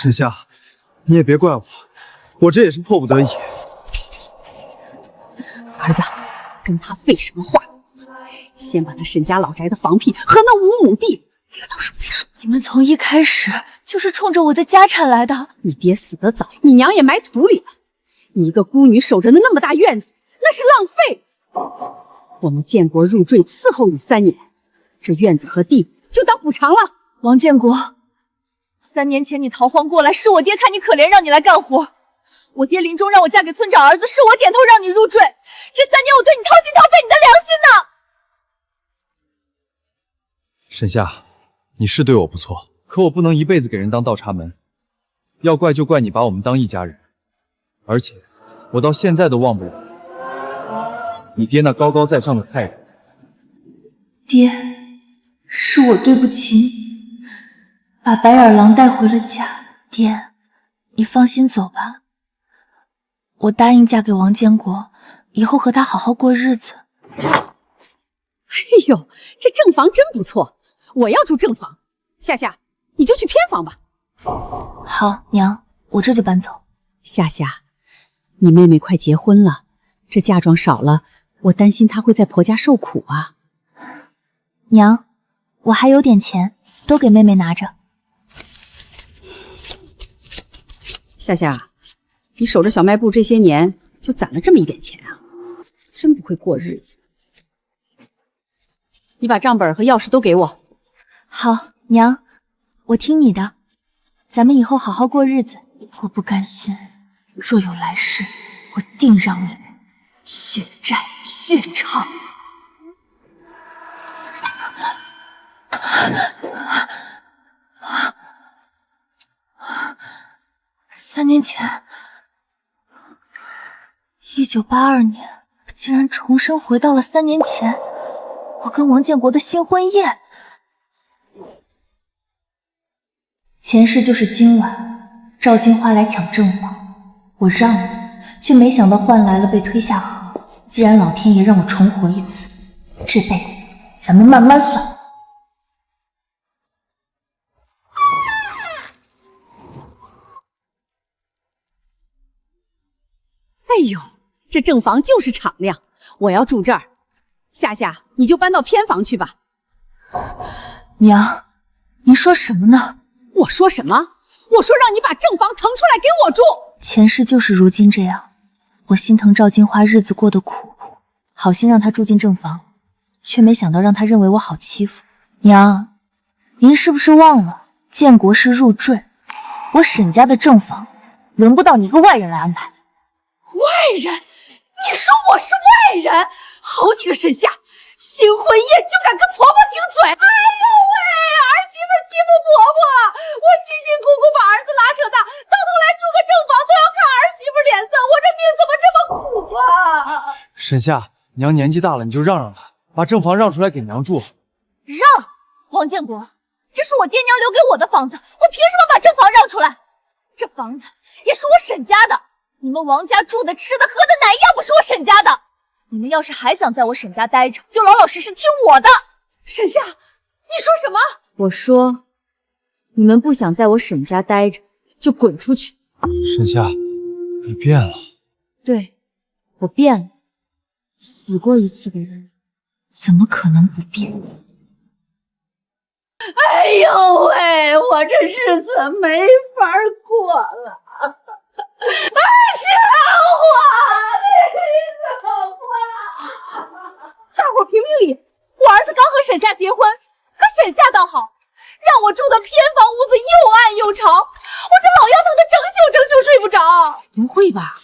沈夏，你也别怪我，我这也是迫不得已。儿子，跟他废什么话？先把他沈家老宅的房皮和那5亩地到手再说。你们从一开始就是冲着我的家产来的。你爹死得早，你娘也埋土里了。你一个孤女守着那么大院子，那是浪费。我们建国入赘伺候你3年，这院子和地就当补偿了。王建国，3年前你逃荒过来，是我爹看你可怜，让你来干活。我爹临终让我嫁给村长儿子，是我点头让你入赘。这3年我对你掏心掏肺，你的良心呢？沈夏，你是对我不错，可我不能一辈子给人当倒插门。要怪就怪你把我们当一家人，而且我到现在都忘不了你爹那高高在上的态度。爹，是我对不起你，把白眼狼带回了家。爹，你放心走吧。我答应嫁给王建国，以后和他好好过日子。哎呦，这正房真不错，我要住正房。夏夏，你就去偏房吧。好，娘，我这就搬走。夏夏，你妹妹快结婚了，这嫁妆少了，我担心她会在婆家受苦啊。娘，我还有点钱，都给妹妹拿着。夏夏，你守着小卖部这些年，就攒了这么一点钱啊，真不会过日子。你把账本和钥匙都给我。好，娘，我听你的。咱们以后好好过日子。我不甘心，若有来世，我定让你血债血偿。3年前，1982年，竟然重生回到了3年前，我跟王建国的新婚宴。前世就是今晚，赵金花来抢正房，我让你，却没想到换来了被推下河。既然老天爷让我重活一次，这辈子咱们慢慢算。哎呦，这正房就是敞亮，我要住这儿。夏夏，你就搬到偏房去吧。娘，您说什么呢？我说什么？我说让你把正房腾出来给我住。前世就是如今这样，我心疼赵金花日子过得苦，好心让她住进正房，却没想到让她认为我好欺负。娘，您是不是忘了建国是入赘，我沈家的正房轮不到你一个外人来安排。外人？你说我是外人？好你个沈夏，新婚夜就敢跟婆婆顶嘴！哎呦喂，儿媳妇欺负婆婆，我辛辛苦苦把儿子拉扯大，到头来住个正房都要看儿媳妇脸色，我这命怎么这么苦啊！沈夏，娘年纪大了，你就让让她，把正房让出来给娘住。让？王建国，这是我爹娘留给我的房子，我凭什么把正房让出来？这房子也是我沈家的，你们王家住的、吃的、喝的哪一样不是我沈家的？你们要是还想在我沈家待着，就老老实实听我的。沈夏，你说什么？我说，你们不想在我沈家待着，就滚出去。沈夏，你变了。对，我变了。死过一次的人，怎么可能不变？哎呦喂，我这日子没法过了。儿媳妇，你走吧！大伙评评理，我儿子刚和沈夏结婚，可沈夏倒好，让我住的偏房屋子又暗又潮，我这老腰疼的整宿睡不着。不会吧？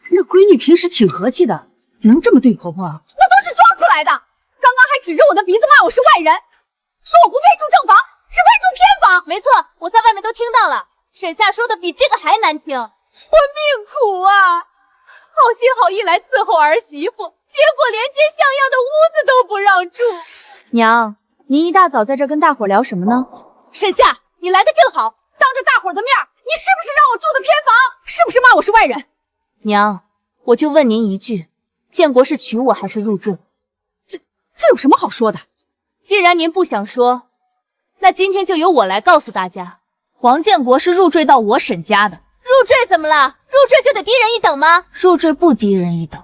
那闺女平时挺和气的，能这么对婆婆？那都是装出来的。刚刚还指着我的鼻子骂我是外人，说我不配住正房，只配住偏房。没错，我在外面都听到了，沈夏说的比这个还难听。我命苦啊！好心好意来伺候儿媳妇，结果连间像样的屋子都不让住。娘，您一大早在这跟大伙聊什么呢？沈夏，你来的正好，当着大伙的面，你是不是让我住的偏房？是不是骂我是外人？娘，我就问您一句，建国是娶我还是入赘？这有什么好说的？既然您不想说，那今天就由我来告诉大家，王建国是入赘到我沈家的。入赘怎么了？入赘就得低人一等吗？入赘不低人一等，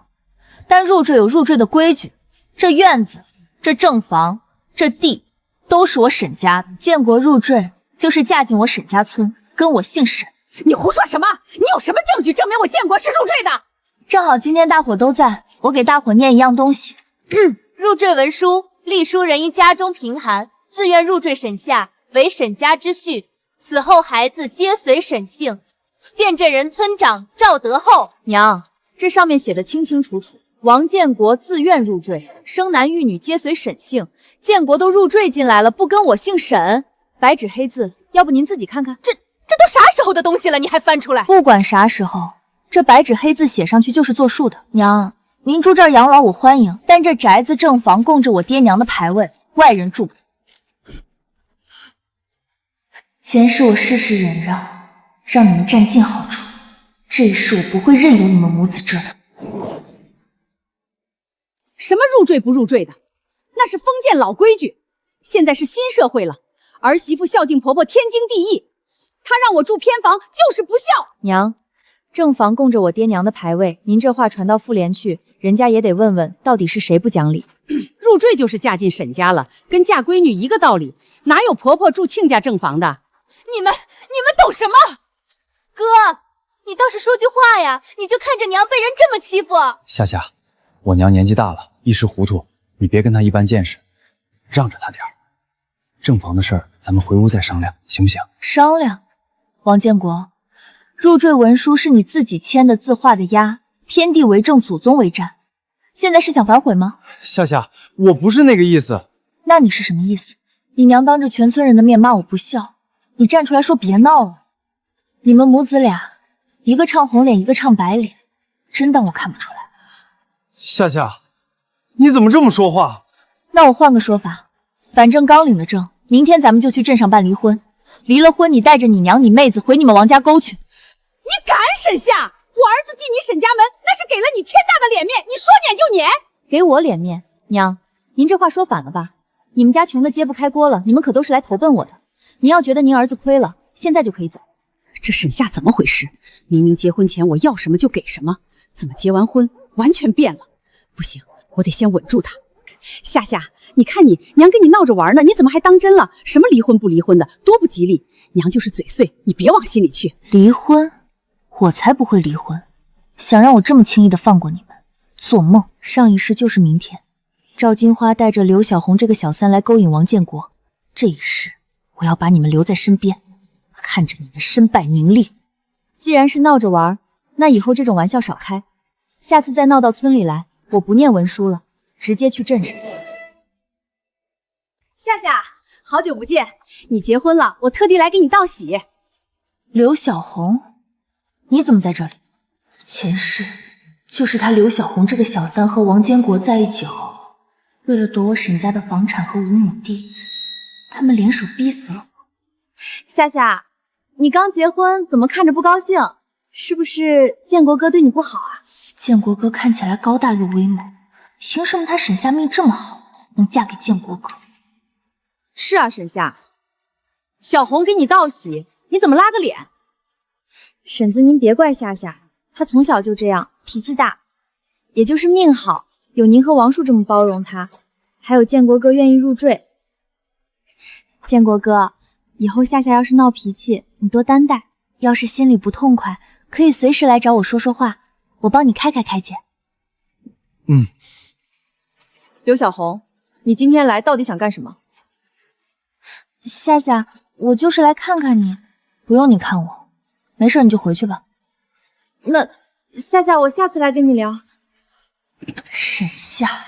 但入赘有入赘的规矩。这院子、这正房、这地都是我沈家的。建国入赘就是嫁进我沈家村，跟我姓沈。你胡说什么？你有什么证据证明我建国是入赘的？正好今天大伙都在，我给大伙念一样东西。入赘文书，隶书人因家中贫寒，自愿入赘沈下，为沈家之婿。此后孩子皆随沈姓。见证人村长赵德厚。娘，这上面写的清清楚楚，王建国自愿入赘，生男育女皆随沈姓。建国都入赘进来了，不跟我姓沈，白纸黑字，要不您自己看看。这都啥时候的东西了，你还翻出来？不管啥时候，这白纸黑字写上去就是作数的。娘，您住这儿养老我欢迎，但这宅子正房供着我爹娘的牌位，外人住不了。前世我事事忍让，让你们占尽好处，这一世我不会任由你们母子折腾。什么入赘不入赘的，那是封建老规矩。现在是新社会了，儿媳妇孝敬婆婆天经地义。她让我住偏房就是不孝。娘，正房供着我爹娘的牌位，您这话传到妇联去，人家也得问问到底是谁不讲理。入赘就是嫁进沈家了，跟嫁闺女一个道理，哪有婆婆住亲家正房的？你们懂什么？哥，你倒是说句话呀！你就看着娘被人这么欺负。夏夏，我娘年纪大了，一时糊涂，你别跟她一般见识，让着她点儿。正房的事儿，咱们回屋再商量，行不行？商量？王建国，入赘文书是你自己签的字画的押，天地为证，祖宗为战。现在是想反悔吗？夏夏，我不是那个意思。那你是什么意思？你娘当着全村人的面骂我不孝，你站出来说别闹了。你们母子俩，一个唱红脸，一个唱白脸，真当我看不出来？夏夏，你怎么这么说话？那我换个说法，反正刚领的证，明天咱们就去镇上办离婚。离了婚，你带着你娘、你妹子回你们王家沟去。你敢沈下？我儿子进你沈家门，那是给了你天大的脸面，你说撵就撵。给我脸面？娘，您这话说反了吧？你们家穷的揭不开锅了，你们可都是来投奔我的。您要觉得您儿子亏了，现在就可以走。这沈夏怎么回事？明明结婚前我要什么就给什么，怎么结完婚完全变了？不行，我得先稳住他。夏夏，你看你娘跟你闹着玩呢，你怎么还当真了？什么离婚不离婚的，多不吉利。娘就是嘴碎，你别往心里去。离婚？我才不会离婚！想让我这么轻易的放过你们？做梦！上一世就是明天，赵金花带着刘小红这个小三来勾引王建国，这一世我要把你们留在身边，看着你们身败名裂。既然是闹着玩，那以后这种玩笑少开，下次再闹到村里来，我不念文书了，直接去镇上。夏夏，好久不见，你结婚了，我特地来给你道喜。刘小红，你怎么在这里？前世就是他刘小红这个小三和王建国在一起后，为了夺我沈家的房产和5亩地，他们联手逼死了我。夏夏，你刚结婚，怎么看着不高兴？是不是建国哥对你不好啊？建国哥看起来高大又威猛，凭什么他沈夏命这么好，能嫁给建国哥？是啊，沈夏，小红给你道喜，你怎么拉个脸？婶子，您别怪夏夏，她从小就这样，脾气大，也就是命好，有您和王叔这么包容她，还有建国哥愿意入赘。建国哥，以后夏夏要是闹脾气，你多担待，要是心里不痛快，可以随时来找我说说话，我帮你开解。刘小红，你今天来到底想干什么？夏夏，我就是来看看你，不用你看我，没事你就回去吧。那夏夏，我下次来跟你聊。沈夏，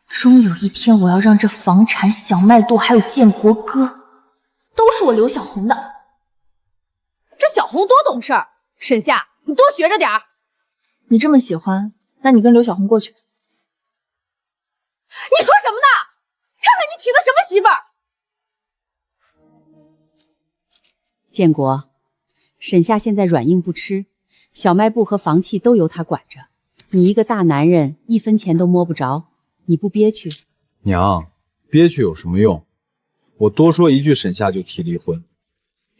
终有一天我要让这房产、小麦垛还有建国哥，都是我刘小红的。这小红多懂事儿，沈夏，你多学着点儿。你这么喜欢，那你跟刘小红过去。你说什么呢？看看你娶的什么媳妇儿！建国，沈夏现在软硬不吃，小卖部和房契都由他管着。你一个大男人，1分钱都摸不着，你不憋屈？娘，憋屈有什么用？我多说一句，沈夏就提离婚。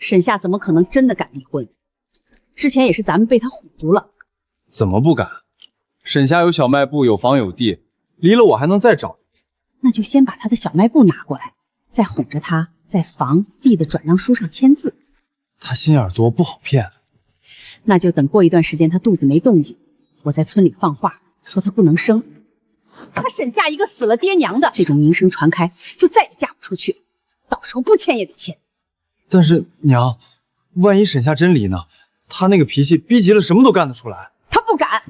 沈夏怎么可能真的敢离婚？之前也是咱们被他唬住了。怎么不敢？沈夏有小卖部，有房有地，离了我还能再找。那就先把他的小卖部拿过来，再哄着他在房地的转让书上签字。他心眼多，不好骗。那就等过一段时间他肚子没动静，我在村里放话说他不能生。他沈夏一个死了爹娘的，这种名声传开，就再也嫁不出去。到时候不签也得签。但是娘，万一沈夏真离呢？她那个脾气，逼急了什么都干得出来。他不敢，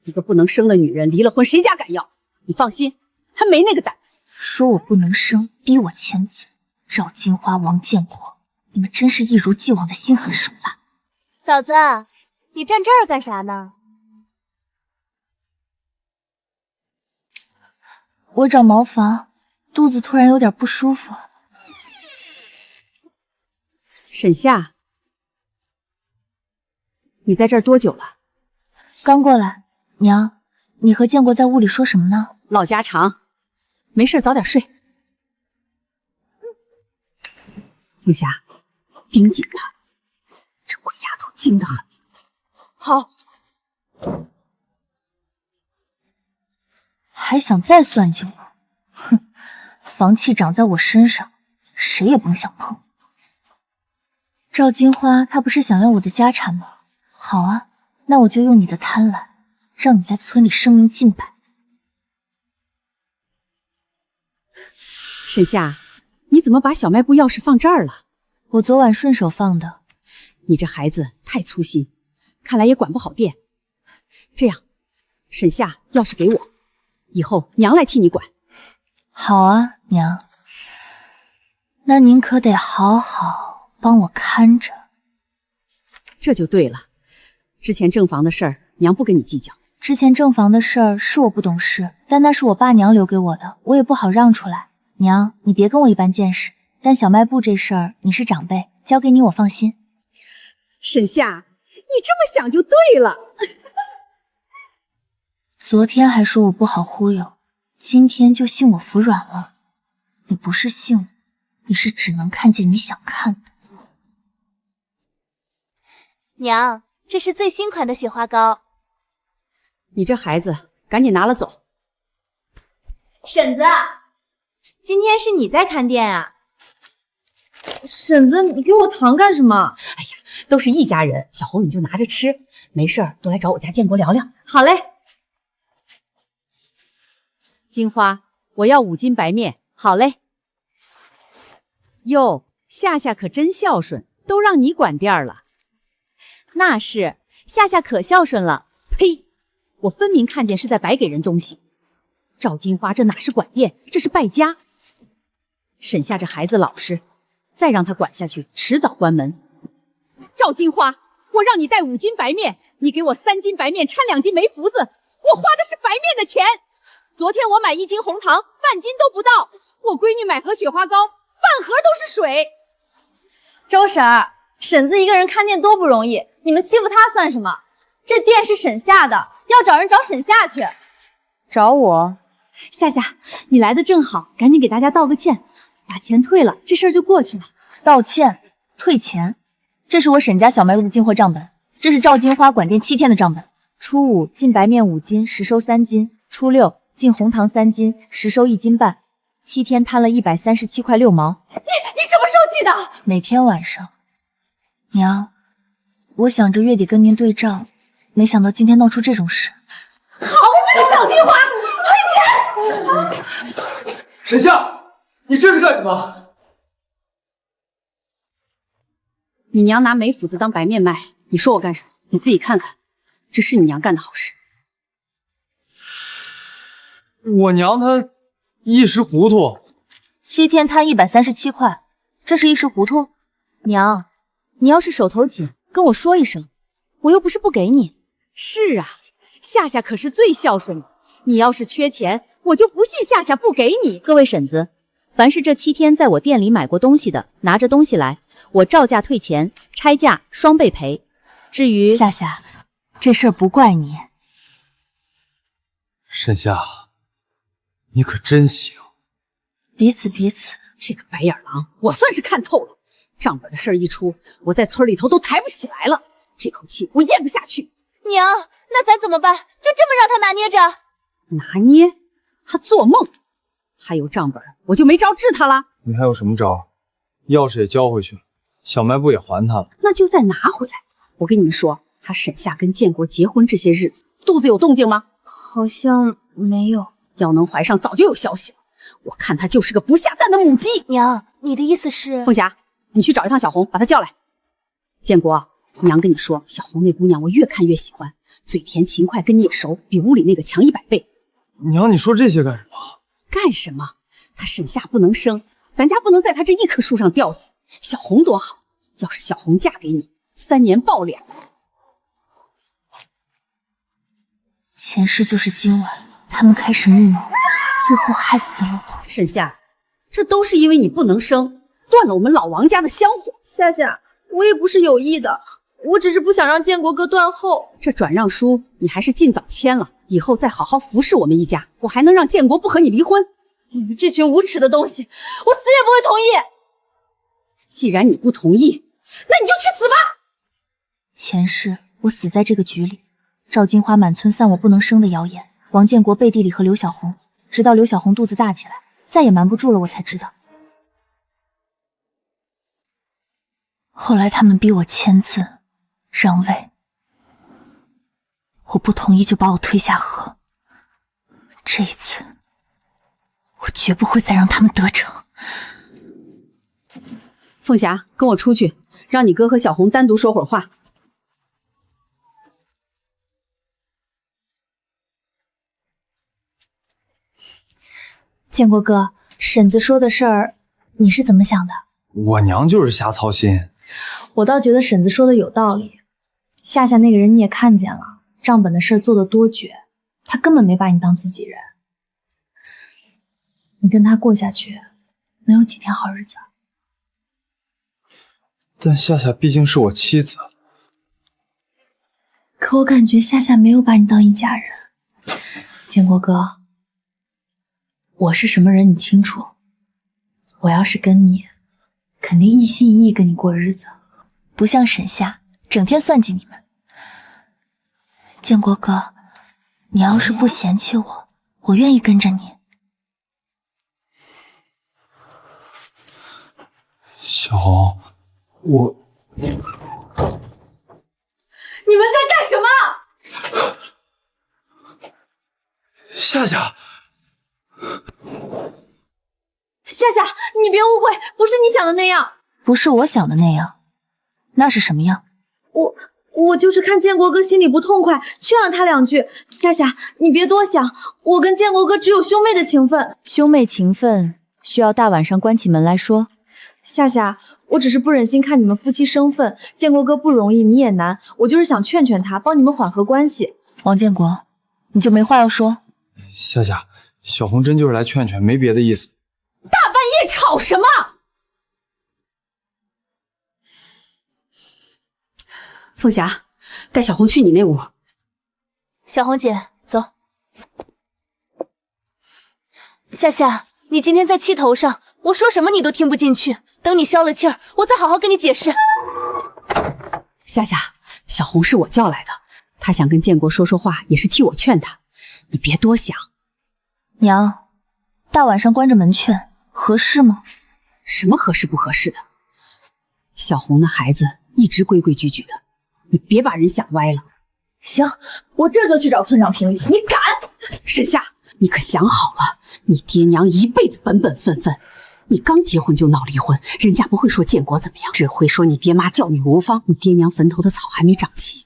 一个不能生的女人离了婚，谁家敢要？你放心，他没那个胆子。说我不能生，逼我签字。赵金花、王建国，你们真是一如既往的心狠手辣。嫂子，你站这儿干啥呢？我找茅房，肚子突然有点不舒服。沈夏，你在这儿多久了？刚过来。娘，你和建国在屋里说什么呢？唠家常，没事早点睡。凤霞，盯紧他，这鬼丫头精得很。好。还想再算计我？哼，房契长在我身上，谁也甭想碰。赵金花，她不是想要我的家产吗？好啊，那我就用你的贪婪，让你在村里声名尽摆。沈夏，你怎么把小卖部钥匙放这儿了？我昨晚顺手放的。你这孩子太粗心，看来也管不好店。这样，沈夏，钥匙给我，以后娘来替你管。好啊，娘。那您可得好好帮我看着。这就对了。之前正房的事儿，娘不跟你计较。之前正房的事儿是我不懂事，但那是我爸娘留给我的，我也不好让出来。娘，你别跟我一般见识。但小卖部这事儿，你是长辈，交给你我放心。沈夏，你这么想就对了。昨天还说我不好忽悠，今天就信我服软了。你不是信我，你是只能看见你想看的。娘，这是最新款的雪花膏。你这孩子，赶紧拿了走。婶子，今天是你在看店啊？婶子，你给我糖干什么？哎呀，都是一家人，小红你就拿着吃，没事儿多来找我家建国聊聊。好嘞。金花，我要5斤白面。好嘞。哟，夏夏可真孝顺，都让你管店儿了。那是，夏夏可孝顺了。呸！我分明看见是在白给人东西。赵金花这哪是管店，这是败家。沈夏这孩子老实，再让他管下去，迟早关门。赵金花，我让你带5斤白面，你给我3斤白面掺2斤煤麸子，我花的是白面的钱。昨天我买1斤红糖，半斤都不到。我闺女买盒雪花膏，半盒都是水。周婶儿，婶子一个人看店多不容易，你们欺负她算什么？这店是沈夏的，要找人找沈夏去。找我？夏夏，你来的正好，赶紧给大家道个歉，把钱退了，这事儿就过去了。道歉？退钱？这是我沈家小卖部的进货账本，这是赵金花管店7天的账本。初5进白面5斤，实收3斤；初6进红糖3斤，实收1斤半。7天摊了137块6毛。你什么时候记的？每天晚上。娘，我想着月底跟您对账，没想到今天闹出这种事。好你个赵金花，退钱！沈夏，你这是干什么？你娘拿煤麸子当白面卖，你说我干什么？你自己看看，这是你娘干的好事。我娘她一时糊涂。7天摊137块，这是一时糊涂？娘，你要是手头紧，跟我说一声，我又不是不给你。是啊，夏夏可是最孝顺的，你要是缺钱，我就不信夏夏不给你。各位婶子，凡是这7天在我店里买过东西的，拿着东西来，我照价退钱，拆价双倍赔。至于夏夏，这事儿不怪你。沈夏，你可真行。彼此彼此。这个白眼狼，我算是看透了，账本的事儿一出，我在村里头都抬不起来了，这口气我咽不下去。娘，那咱怎么办？就这么让他拿捏着？拿捏？他做梦！他有账本，我就没招治他了。你还有什么招？钥匙也交回去了，小卖部也还他了，那就再拿回来。我跟你们说，他沈夏跟建国结婚这些日子，肚子有动静吗？好像没有。要能怀上，早就有消息了。我看他就是个不下蛋的母鸡。娘，你的意思是？凤霞，你去找一趟小红，把她叫来。建国，娘跟你说，小红那姑娘我越看越喜欢，嘴甜勤快，跟你也熟，比屋里那个强100倍。娘，你说这些干什么？干什么？她沈夏不能生，咱家不能在她这一棵树上吊死。小红多好，要是小红嫁给你，3年抱2。前世就是今晚，他们开始密谋，最后害死了我。沈夏，这都是因为你不能生，断了我们老王家的香火。夏夏，我也不是有意的，我只是不想让建国哥断后。这转让书你还是尽早签了，以后再好好服侍我们一家，我还能让建国不和你离婚。你们这群无耻的东西，我死也不会同意。既然你不同意，那你就去死吧。前世我死在这个局里，赵金花满村散我不能生的谣言，王建国背地里和刘小红，直到刘小红肚子大起来，再也瞒不住了，我才知道。后来他们逼我签字让位，我不同意就把我推下河。这一次我绝不会再让他们得逞。凤霞，跟我出去，让你哥和小红单独说会儿话。建国哥，婶子说的事儿，你是怎么想的？我娘就是瞎操心。我倒觉得婶子说的有道理。夏夏那个人你也看见了，账本的事做得多绝，他根本没把你当自己人。你跟他过下去，能有几天好日子？但夏夏毕竟是我妻子。可我感觉夏夏没有把你当一家人。建国哥，我是什么人你清楚，我要是跟你，肯定一心一意跟你过日子，不像沈夏整天算计你们。建国哥，你要是不嫌弃我，我愿意跟着你。小红，你们在干什么？夏夏，夏夏，你别误会，不是你想的那样。不是我想的那样，那是什么样？我就是看建国哥心里不痛快，劝了他2句。夏夏，你别多想，我跟建国哥只有兄妹的情分。兄妹情分需要大晚上关起门来说。夏夏，我只是不忍心看你们夫妻生分，建国哥不容易，你也难，我就是想劝劝他，帮你们缓和关系。王建国，你就没话要说？夏夏，小红真就是来劝劝，没别的意思。大半夜吵什么？凤霞，带小红去你那屋。小红姐，走。夏夏，你今天在气头上，我说什么你都听不进去。等你消了气儿，我再好好跟你解释。夏夏，小红是我叫来的，她想跟建国说说话，也是替我劝他。你别多想。娘，大晚上关着门劝，合适吗？什么合适不合适的？小红那孩子一直规规矩矩的，你别把人想歪了。行，我这就去找村长评理。你敢？沈夏，你可想好了，你爹娘一辈子本本分分。你刚结婚就闹离婚，人家不会说建国怎么样，只会说你爹妈教女无方，你爹娘坟头的草还没长齐。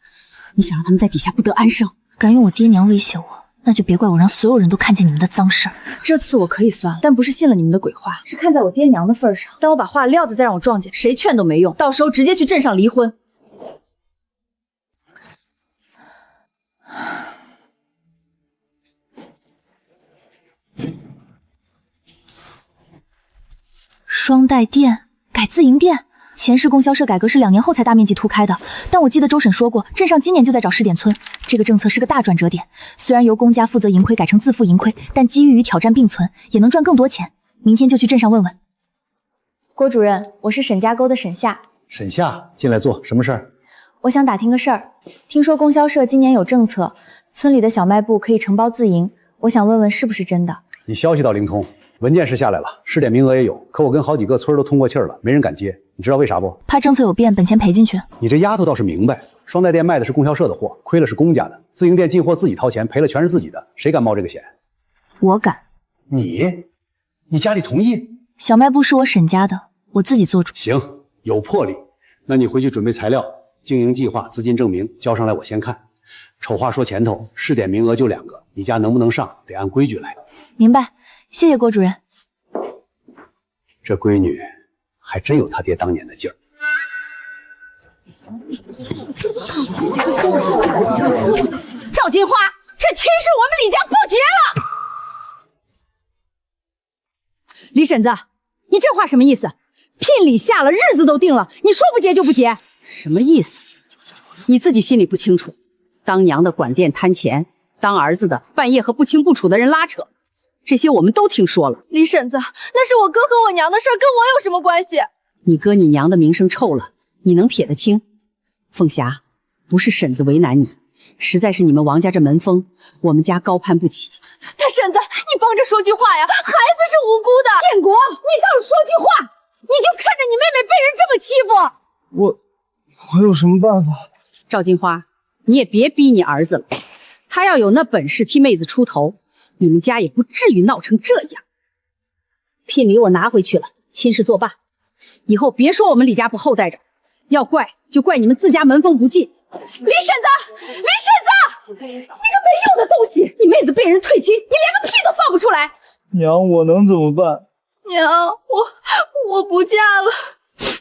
你想让他们在底下不得安生？敢用我爹娘威胁我，那就别怪我让所有人都看见你们的脏事儿。这次我可以算了，但不是信了你们的鬼话，是看在我爹娘的份上。当我把话撂子再让我撞见，谁劝都没用，到时候直接去镇上离婚。双待店改自营店，前世供销社改革是2年后才大面积铺开的，但我记得周婶说过，镇上今年就在找试点村，这个政策是个大转折点。虽然由公家负责盈亏改成自负盈亏，但机遇与挑战并存，也能赚更多钱。明天就去镇上问问。郭主任，我是沈家沟的沈夏。沈夏，进来坐，什么事儿？我想打听个事儿，听说供销社今年有政策，村里的小卖部可以承包自营，我想问问是不是真的？你消息倒灵通，文件是下来了，试点名额也有，可我跟好几个村都通过气儿了，没人敢接。你知道为啥不？怕政策有变，本钱赔进去。你这丫头倒是明白，双代店卖的是供销社的货，亏了是公家的；自营店进货自己掏钱，赔了全是自己的，谁敢冒这个险？我敢。你家里同意？小卖部是我沈家的，我自己做主。行，有魄力。那你回去准备材料、经营计划、资金证明，交上来我先看。丑话说前头，试点名额就2个，你家能不能上，得按规矩来。明白，谢谢郭主任。这闺女还真有她爹当年的劲儿。赵金花，这亲事我们李家不结了。李婶子，你这话什么意思？聘礼下了，日子都定了，你说不结就不结？什么意思？你自己心里不清楚。当娘的管店贪钱，当儿子的半夜和不清不楚的人拉扯，这些我们都听说了。李婶子，那是我哥和我娘的事儿，跟我有什么关系？你哥你娘的名声臭了，你能撇得清？凤霞，不是婶子为难你，实在是你们王家这门风，我们家高攀不起。大婶子，你帮着说句话呀，孩子是无辜的。建国，你倒是说句话，你就看着你妹妹被人这么欺负。我有什么办法？赵金花，你也别逼你儿子了，他要有那本事替妹子出头，你们家也不至于闹成这样。聘礼我拿回去了，亲事作罢，以后别说我们李家不厚待着，要怪就怪你们自家门风不进。李婶子，李婶子，你个没用的东西！你妹子被人退亲，你连个屁都放不出来。娘，我能怎么办？娘，我不嫁了，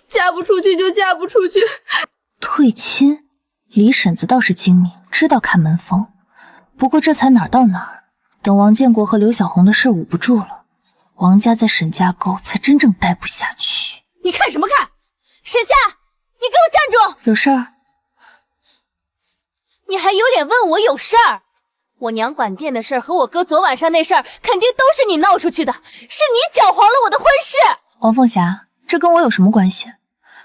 嫁不出去就嫁不出去。退亲，李婶子倒是精明，知道看门风。不过这才哪儿到哪儿，等王建国和刘小红的事捂不住了，王家在沈家沟才真正待不下去。你看什么看？沈夏，你给我站住！有事儿？你还有脸问我有事儿？我娘管店的事儿和我哥昨晚上那事儿，肯定都是你闹出去的，是你搅黄了我的婚事。王凤霞，这跟我有什么关系？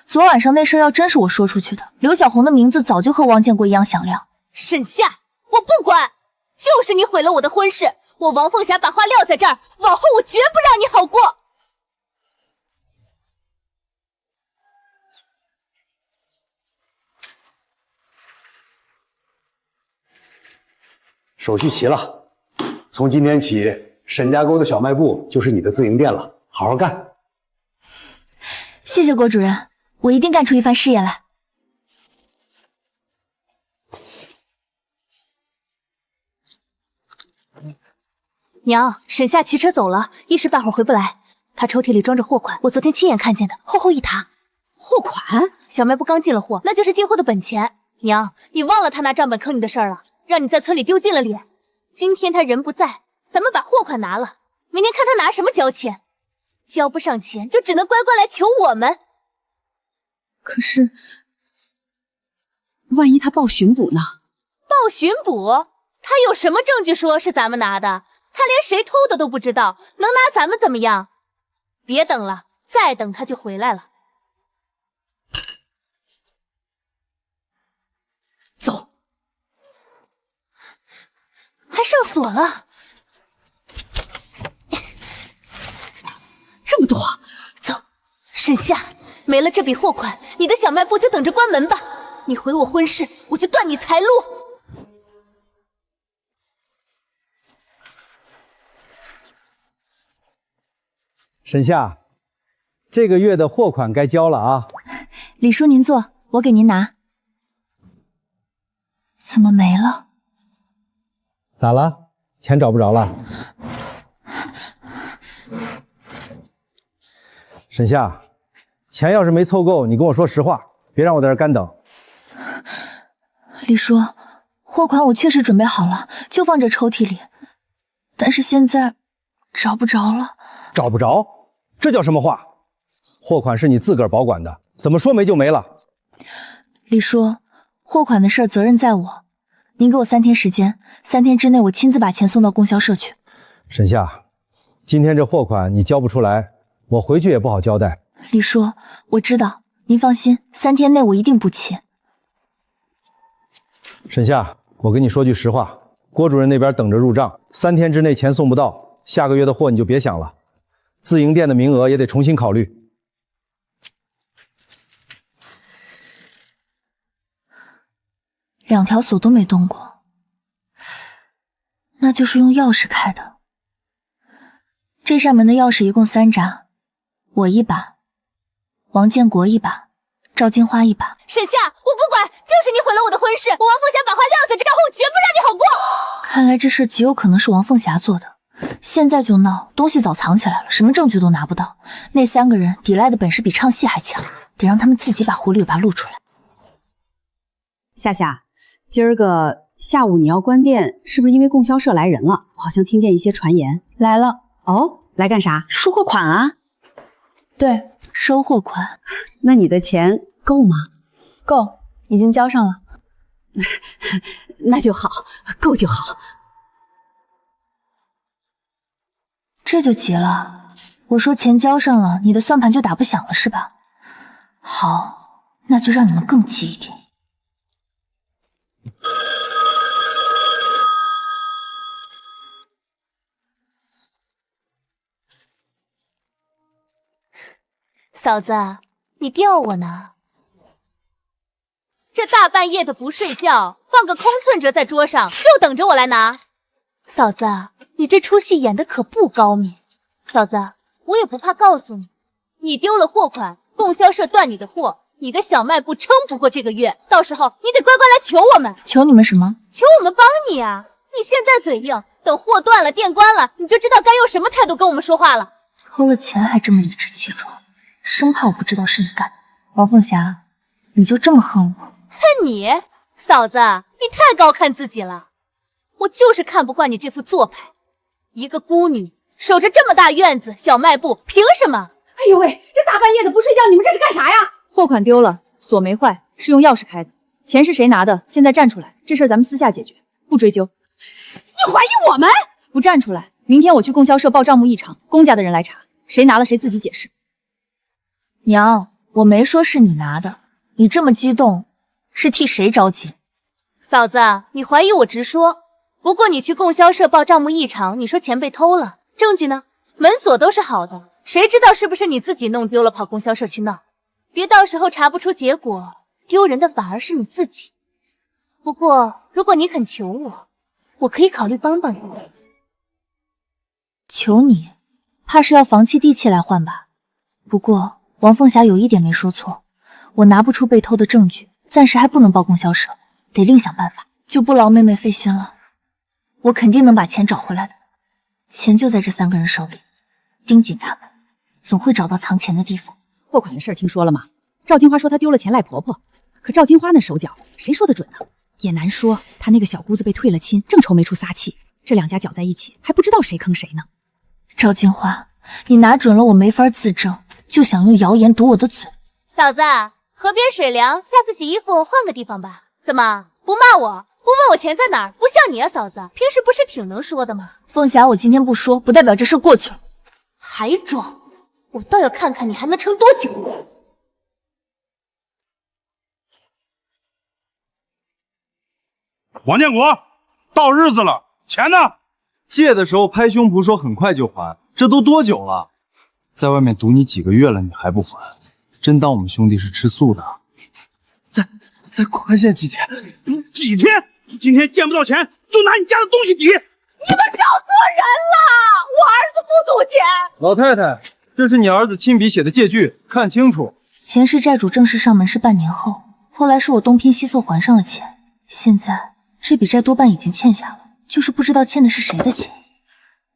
昨晚上那事儿要真是我说出去的，刘小红的名字早就和王建国一样响亮。沈夏，我不管，就是你毁了我的婚事。我王凤霞把话撂在这儿，往后我绝不让你好过。手续齐了，从今天起，沈家沟的小卖部就是你的自营店了，好好干。谢谢郭主任，我一定干出一番事业来。娘，沈夏骑车走了，一时半会儿回不来。他抽屉里装着货款，我昨天亲眼看见的，厚厚一沓。货款？小卖部刚进了货，那就是进货的本钱。娘，你忘了他拿账本坑你的事儿了，让你在村里丢尽了脸。今天他人不在，咱们把货款拿了，明天看他拿什么交钱。交不上钱，就只能乖乖来求我们。可是，万一他报巡捕呢？报巡捕？他有什么证据说是咱们拿的？他连谁偷的都不知道，能拿咱们怎么样？别等了，再等他就回来了。走。还上锁了。这么多，走，沈夏，没了这笔货款，你的小卖部就等着关门吧。你毁我婚事，我就断你财路。沈夏，这个月的货款该交了啊。李叔您坐，我给您拿。怎么没了？咋了？钱找不着了？沈夏，钱要是没凑够，你跟我说实话，别让我在这干等。李叔，货款我确实准备好了，就放这抽屉里，但是现在找不着了。找不着？这叫什么话？货款是你自个儿保管的，怎么说没就没了？李叔，货款的事儿责任在我，您给我3天时间，3天之内我亲自把钱送到供销社去。沈夏，今天这货款你交不出来，我回去也不好交代。李叔，我知道，您放心，3天内我一定不弃。沈夏，我跟你说句实话，郭主任那边等着入账，3天之内钱送不到，下个月的货你就别想了。自营店的名额也得重新考虑。2条锁都没动过，那就是用钥匙开的。这扇门的钥匙一共3扎，我1把，王建国1把，赵金花1把。沈夏，我不管，就是你毁了我的婚事，我王凤霞把话撂在这，以后绝不让你好过。看来这事极有可能是王凤霞做的，现在就闹，东西早藏起来了，什么证据都拿不到。那3个人抵赖的本事比唱戏还强，得让他们自己把狐狸尾巴露出来。夏夏，今儿个下午你要关店，是不是因为供销社来人了？我好像听见一些传言。来了。哦，来干啥？收货款啊？对，收货款。那你的钱够吗？够，已经交上了。那就好，够就好。这就急了，我说钱交上了，你的算盘就打不响了是吧？好，那就让你们更急一点。嫂子，你吊我呢？这大半夜的不睡觉，放个空寸折在桌上，就等着我来拿。嫂子，你这出戏演的可不高明。嫂子，我也不怕告诉你，你丢了货款，供销社断你的货，你的小卖部撑不过这个月，到时候你得乖乖来求我们。求你们什么？求我们帮你啊！你现在嘴硬，等货断了，店关了，你就知道该用什么态度跟我们说话了。偷了钱还这么理直气壮，生怕我不知道是你干的。王凤霞，你就这么恨我？恨你？嫂子，你太高看自己了。我就是看不惯你这副做派。一个孤女守着这么大院子小卖部，凭什么？哎呦喂，这大半夜的不睡觉，你们这是干啥呀？货款丢了，锁没坏，是用钥匙开的。钱是谁拿的？现在站出来，这事儿咱们私下解决，不追究。你怀疑我们？不站出来，明天我去供销社报账目异常，公家的人来查，谁拿了谁自己解释。娘，我没说是你拿的，你这么激动，是替谁着急？嫂子，你怀疑我直说。不过你去供销社报账目异常，你说钱被偷了，证据呢？门锁都是好的，谁知道是不是你自己弄丢了跑供销社去闹？别到时候查不出结果，丢人的反而是你自己。不过如果你肯求我，我可以考虑帮帮你。求你，怕是要房契地契来换吧？不过王凤霞有一点没说错，我拿不出被偷的证据，暂时还不能报供销社，得另想办法，就不劳妹妹费心了。我肯定能把钱找回来的，钱就在这3个人手里，盯紧他们，总会找到藏钱的地方。货款的事听说了吗？赵金花说她丢了钱赖婆婆，可赵金花那手脚，谁说得准呢？也难说，她那个小姑子被退了亲，正愁没处撒气，这2家搅在一起，还不知道谁坑谁呢。赵金花，你拿准了我没法自证，就想用谣言堵我的嘴。嫂子，河边水凉，下次洗衣服换个地方吧。怎么不骂我？不问我钱在哪儿？不像你啊，嫂子，平时不是挺能说的吗？凤霞，我今天不说，不代表这事过去了。还装？我倒要看看你还能撑多久。王建国，到日子了，钱呢？借的时候拍胸脯说很快就还，这都多久了？在外面堵你几个月了，你还不还？真当我们兄弟是吃素的？再宽限几天？几天？今天见不到钱，就拿你家的东西抵。你们找错人了，我儿子不赌钱。老太太，这是你儿子亲笔写的借据，看清楚。前世债主正式上门是半年后，后来是我东拼西凑还上了钱，现在这笔债多半已经欠下了，就是不知道欠的是谁的钱。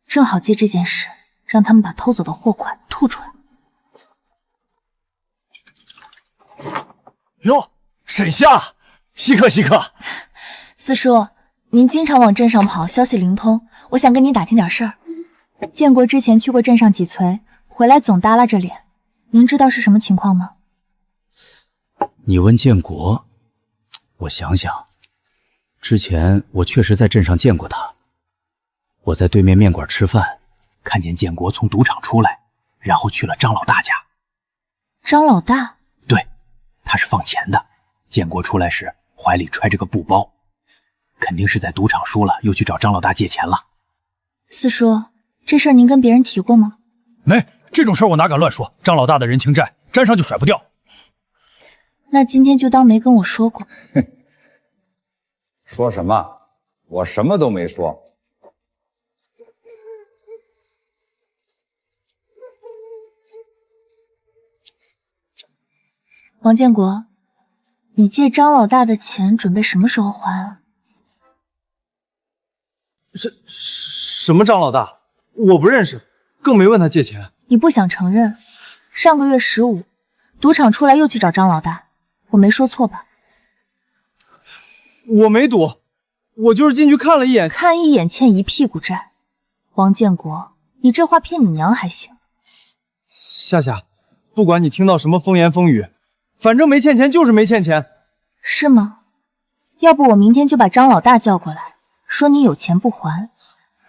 正好借这件事，让他们把偷走的货款吐出来。哟，沈夏，稀客稀客。四叔，您经常往镇上跑，消息灵通，我想跟你打听点事儿。建国之前去过镇上几催，回来总耷拉着脸，您知道是什么情况吗？你问建国，我想想，之前我确实在镇上见过他。我在对面面馆吃饭，看见建国从赌场出来，然后去了张老大家。张老大？对，他是放钱的。建国出来时怀里揣着个布包，肯定是在赌场输了，又去找张老大借钱了。四叔，这事儿您跟别人提过吗？没，这种事儿我哪敢乱说。张老大的人情债沾上就甩不掉。那今天就当没跟我说过。说什么？我什么都没说。王建国，你借张老大的钱准备什么时候还啊？什么张老大？我不认识，更没问他借钱。你不想承认？上个月15，赌场出来又去找张老大，我没说错吧？我没赌，我就是进去看了一眼。看一眼欠一屁股债。王建国，你这话骗你娘还行。夏夏，不管你听到什么风言风语，反正没欠钱就是没欠钱。是吗？要不我明天就把张老大叫过来，说你有钱不还，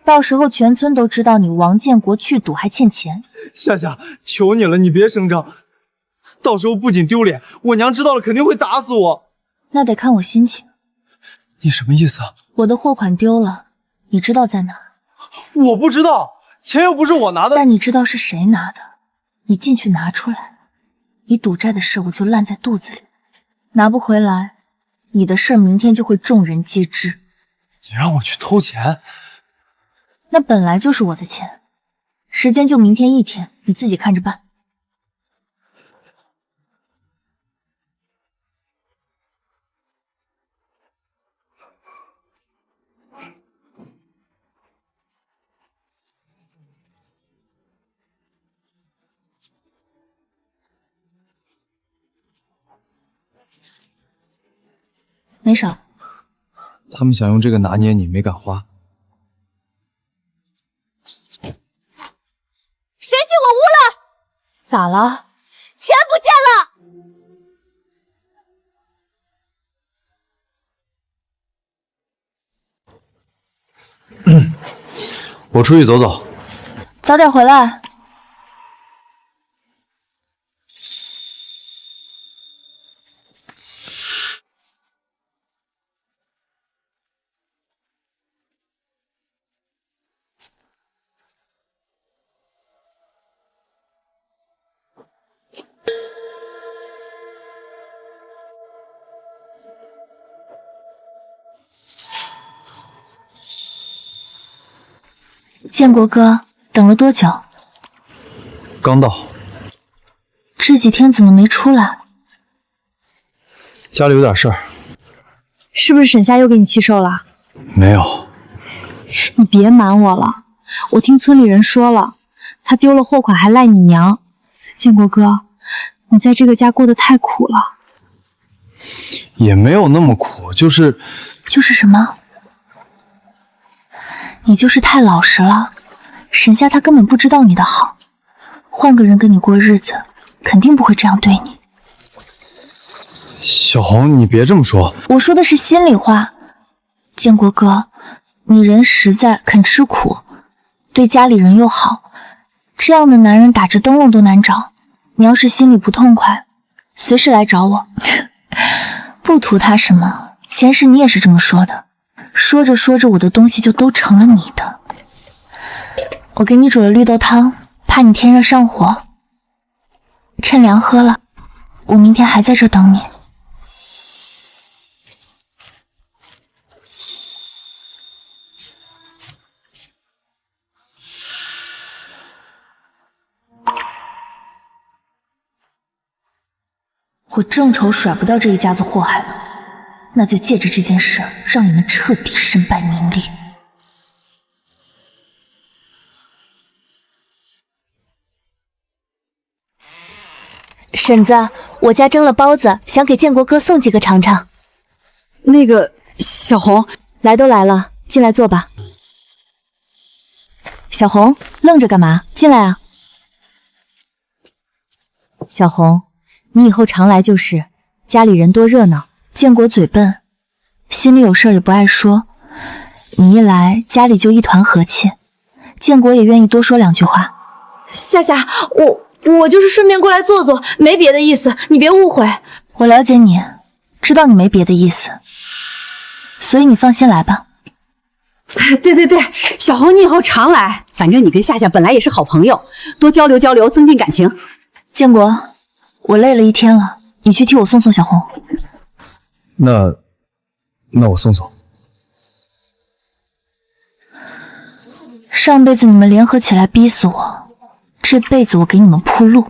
到时候全村都知道你王建国去赌还欠钱。夏夏，求你了，你别声张，到时候不仅丢脸，我娘知道了肯定会打死我。那得看我心情。你什么意思啊？我的货款丢了，你知道在哪？我不知道，钱又不是我拿的。但你知道是谁拿的，你进去拿出来，你赌债的事我就烂在肚子里。拿不回来，你的事明天就会众人皆知。你让我去偷钱？那本来就是我的钱，时间就明天1天，你自己看着办。没少。他们想用这个拿捏你，没敢花。谁进我屋了？咋了？钱不见了！我出去走走。早点回来。建国哥，等了多久？刚到。这几天怎么没出来？家里有点事儿。是不是沈夏又给你气受了？没有。你别瞒我了，我听村里人说了，他丢了货款还赖你娘。建国哥，你在这个家过得太苦了。也没有那么苦，就是什么？你就是太老实了，沈夏他根本不知道你的好，换个人跟你过日子，肯定不会这样对你。小红，你别这么说。我说的是心里话。建国哥，你人实在，肯吃苦，对家里人又好，这样的男人打着灯笼都难找。你要是心里不痛快，随时来找我。不图他什么，前世你也是这么说的。说着说着，我的东西就都成了你的。我给你煮了绿豆汤，怕你天热上火，趁凉喝了。我明天还在这等你。我正愁甩不掉这一家子祸害呢，那就借着这件事，让你们彻底身败名裂。婶子，我家蒸了包子，想给建国哥送几个尝尝。那个小红，来都来了，进来坐吧。小红，愣着干嘛？进来啊！小红，你以后常来就是，家里人多热闹。建国嘴笨，心里有事也不爱说，你一来，家里就一团和气。建国也愿意多说2句话。夏夏，我就是顺便过来坐坐，没别的意思，你别误会。我了解你，知道你没别的意思，所以你放心来吧。对，小红你以后常来，反正你跟夏夏本来也是好朋友，多交流交流，增进感情。建国，我累了一天了，你去替我送送小红。那我送送。上辈子你们联合起来逼死我，这辈子我给你们铺路，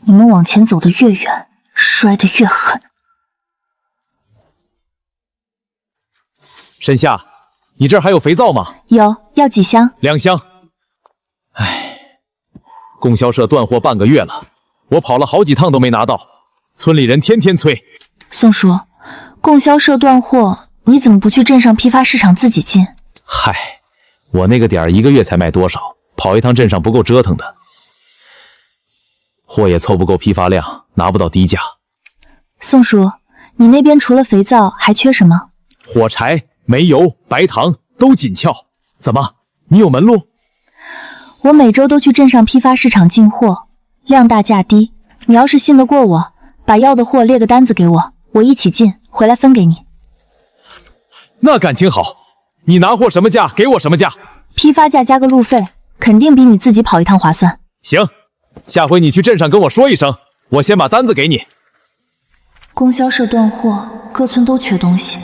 你们往前走得越远，摔得越狠。沈夏，你这儿还有肥皂吗？有，要几箱？2箱。唉，供销社断货半个月了，我跑了好几趟都没拿到，村里人天天催。宋叔，供销社断货，你怎么不去镇上批发市场自己进？嗨，我那个点儿1个月才卖多少，跑一趟镇上不够折腾的，货也凑不够批发量，拿不到低价。宋叔，你那边除了肥皂还缺什么？火柴、煤油、白糖都紧俏。怎么，你有门路？我每周都去镇上批发市场进货，量大价低。你要是信得过我，把要的货列个单子给我，我一起进，回来分给你。那感情好，你拿货什么价，给我什么价。批发价加个路费，肯定比你自己跑一趟划算。行，下回你去镇上跟我说一声，我先把单子给你。供销社断货，各村都缺东西，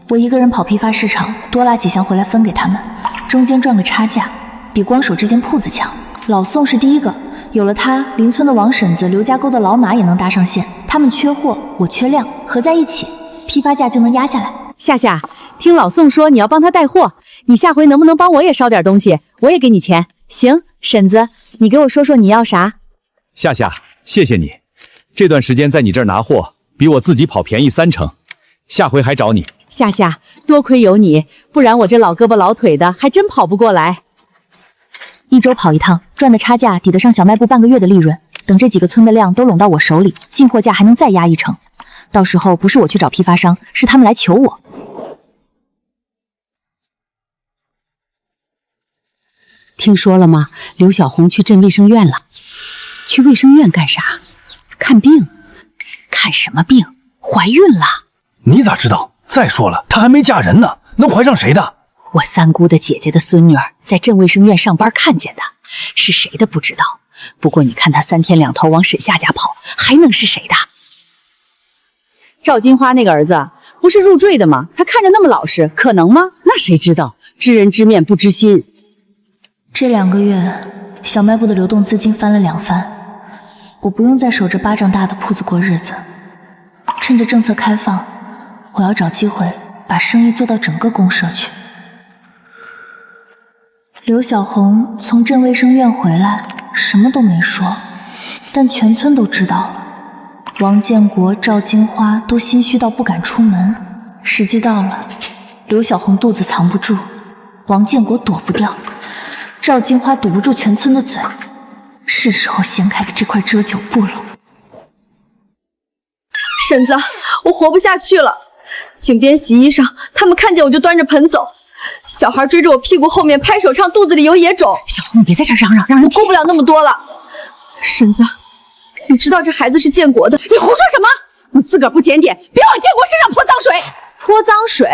我一个人跑批发市场，多拉几箱回来分给他们，中间赚个差价，比光守这间铺子强。老宋是第一个，有了他，邻村的王婶子、刘家沟的老马也能搭上线。他们缺货，我缺量，合在一起，批发价就能压下来。夏夏，听老宋说你要帮他带货，你下回能不能帮我也捎点东西，我也给你钱。行，婶子，你给我说说你要啥。夏夏，谢谢你，这段时间在你这儿拿货，比我自己跑便宜30%，下回还找你。夏夏，多亏有你，不然我这老胳膊老腿的还真跑不过来。1周跑一趟，赚的差价抵得上小卖部半个月的利润。等这几个村的量都拢到我手里，进货价还能再压1成。到时候不是我去找批发商，是他们来求我。听说了吗？刘小红去镇卫生院了。去卫生院干啥？看病？看什么病？怀孕了。你咋知道？再说了，她还没嫁人呢，能怀上谁的？我三姑的姐姐的孙女儿在镇卫生院上班看见的，是谁的不知道。不过你看她3天2头往沈夏家跑，还能是谁的？赵金花那个儿子不是入赘的吗？他看着那么老实，可能吗？那谁知道？知人知面不知心。这2个月，小卖部的流动资金翻了2番，我不用再守着巴掌大的铺子过日子。趁着政策开放，我要找机会把生意做到整个公社去。刘小红从镇卫生院回来，什么都没说，但全村都知道了。王建国、赵金花都心虚到不敢出门。时机到了，刘小红肚子藏不住，王建国躲不掉，赵金花堵不住全村的嘴，是时候掀开这块遮羞布了。婶子，我活不下去了。井边洗衣裳，他们看见我就端着盆走。小孩追着我屁股后面拍手唱肚子里有野种。小红，你别在这嚷嚷，让人顾不了那么多了。婶子，你知道这孩子是建国的，你胡说什么？你自个儿不检点，别往建国身上泼脏水。泼脏水？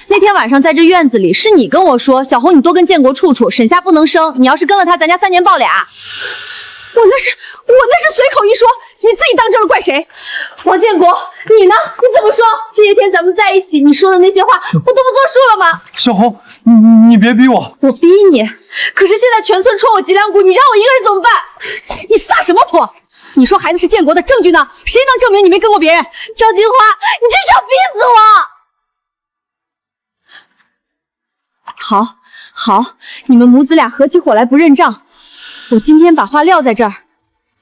那天晚上在这院子里，是你跟我说，小红你多跟建国处处，沈夏不能生，你要是跟了他，咱家3年抱俩。我那是随口一说，你自己当真了怪谁？王建国，你呢？你怎么说？这些天咱们在一起，你说的那些话，我都不作数了吗？小红，你别逼我。我逼你？可是现在全村戳我脊梁骨，你让我一个人怎么办？你撒什么泼？你说孩子是建国的，证据呢？谁能证明你没跟过别人？赵金花，你这是要逼死我！好，你们母子俩合起伙来不认账。我今天把话撂在这儿，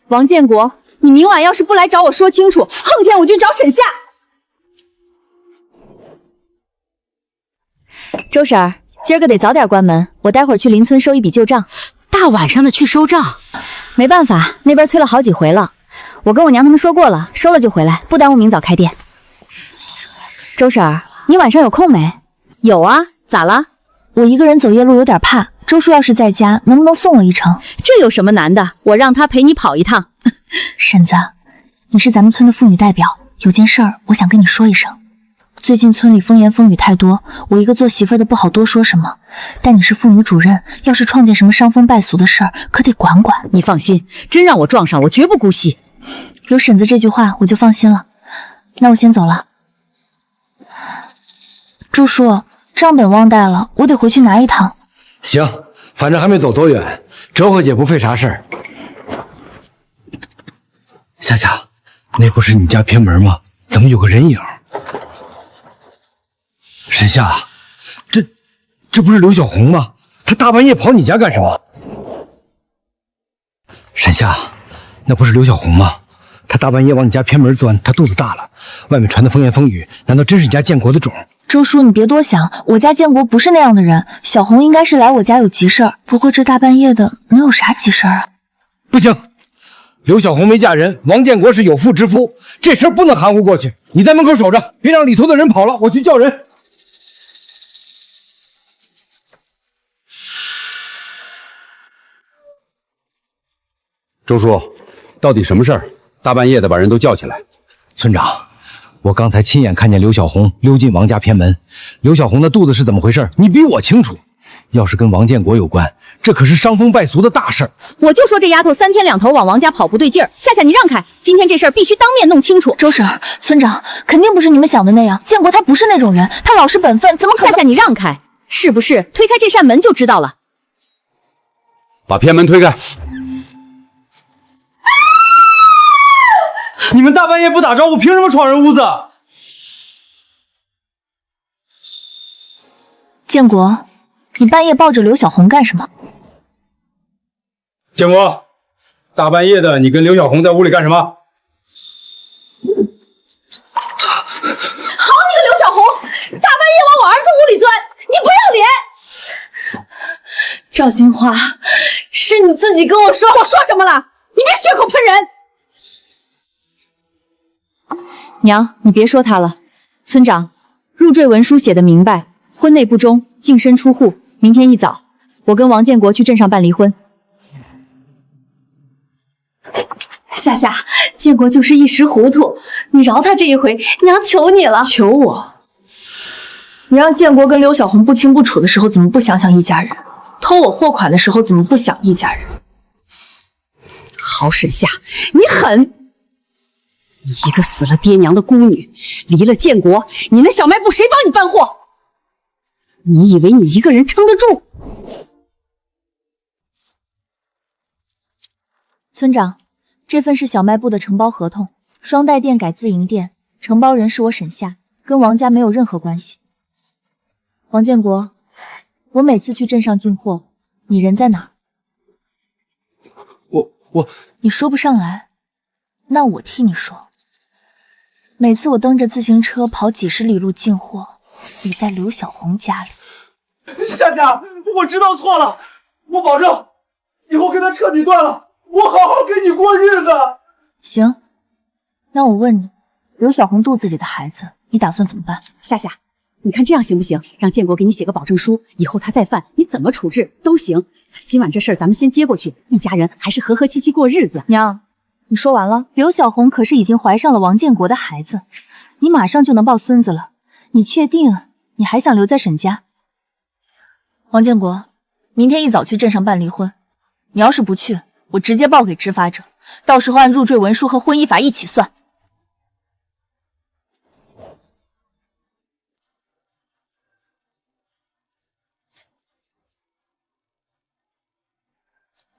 王建国，你明晚要是不来找我说清楚，横天我就找沈夏。周婶儿，今儿个得早点关门，我待会儿去邻村收一笔旧账。大晚上的去收账？没办法，那边催了好几回了。我跟我娘他们说过了，收了就回来，不耽误明早开店。周婶儿，你晚上有空没？有啊，咋了？我一个人走夜路有点怕，周叔要是在家，能不能送我一程？这有什么难的？我让他陪你跑一趟。婶子，你是咱们村的妇女代表，有件事儿我想跟你说一声。最近村里风言风语太多，我一个做媳妇的不好多说什么。但你是妇女主任，要是创建什么伤风败俗的事儿，可得管管。你放心，真让我撞上，我绝不姑息。有婶子这句话，我就放心了。那我先走了。周叔，账本忘带了，我得回去拿一趟。行，反正还没走多远，折回去也不费啥事儿。夏夏，那不是你家偏门吗？怎么有个人影？沈夏，这不是刘小红吗？她大半夜跑你家干什么？沈夏，那不是刘小红吗？她大半夜往你家偏门钻，她肚子大了，外面传的风言风语，难道真是你家建国的种？周叔，你别多想，我家建国不是那样的人。小红应该是来我家有急事儿，不过这大半夜的能有啥急事儿啊？不行，刘小红没嫁人，王建国是有妇之夫，这事儿不能含糊过去。你在门口守着，别让里头的人跑了，我去叫人。周叔，到底什么事儿？大半夜的把人都叫起来。村长，我刚才亲眼看见刘小红溜进王家偏门。刘小红的肚子是怎么回事？你比我清楚。要是跟王建国有关，这可是伤风败俗的大事儿。我就说这丫头三天两头往王家跑不对劲儿。夏夏，你让开，今天这事儿必须当面弄清楚。周婶儿，村长，肯定不是你们想的那样。建国他不是那种人，他老实本分，怎么可能？夏夏，你让开，是不是？推开这扇门就知道了。把偏门推开。你们大半夜不打招呼，凭什么闯人屋子？建国，你半夜抱着刘小红干什么？建国，大半夜的，你跟刘小红在屋里干什么？好你个刘小红，大半夜往我儿子屋里钻，你不要脸！赵金花，是你自己跟我说，我说什么了？你别血口喷人！娘，你别说他了。村长，入赘文书写的明白，婚内不忠，净身出户。明天一早，我跟王建国去镇上办离婚。夏夏，建国就是一时糊涂，你饶他这一回，娘求你了。求我？你让建国跟刘小红不清不楚的时候，怎么不想想一家人？偷我货款的时候，怎么不想一家人？好沈夏，你狠！你一个死了爹娘的孤女，离了建国，你那小卖部谁帮你办货？你以为你一个人撑得住？村长，这份是小卖部的承包合同，双代店改自营店，承包人是我沈夏，跟王家没有任何关系。王建国，我每次去镇上进货，你人在哪儿？你说不上来，那我替你说。每次我蹬着自行车跑几十里路进货，你在刘小红家里。夏夏，我知道错了，我保证以后跟他彻底断了，我好好跟你过日子。行，那我问你，刘小红肚子里的孩子，你打算怎么办？夏夏，你看这样行不行？让建国给你写个保证书，以后他再犯，你怎么处置都行。今晚这事儿咱们先接过去，一家人还是和和气气过日子。娘，你说完了？刘小红可是已经怀上了王建国的孩子，你马上就能抱孙子了。你确定你还想留在沈家？王建国，明天一早去镇上办离婚。你要是不去，我直接报给执法者，到时候按入赘文书和婚姻法一起算。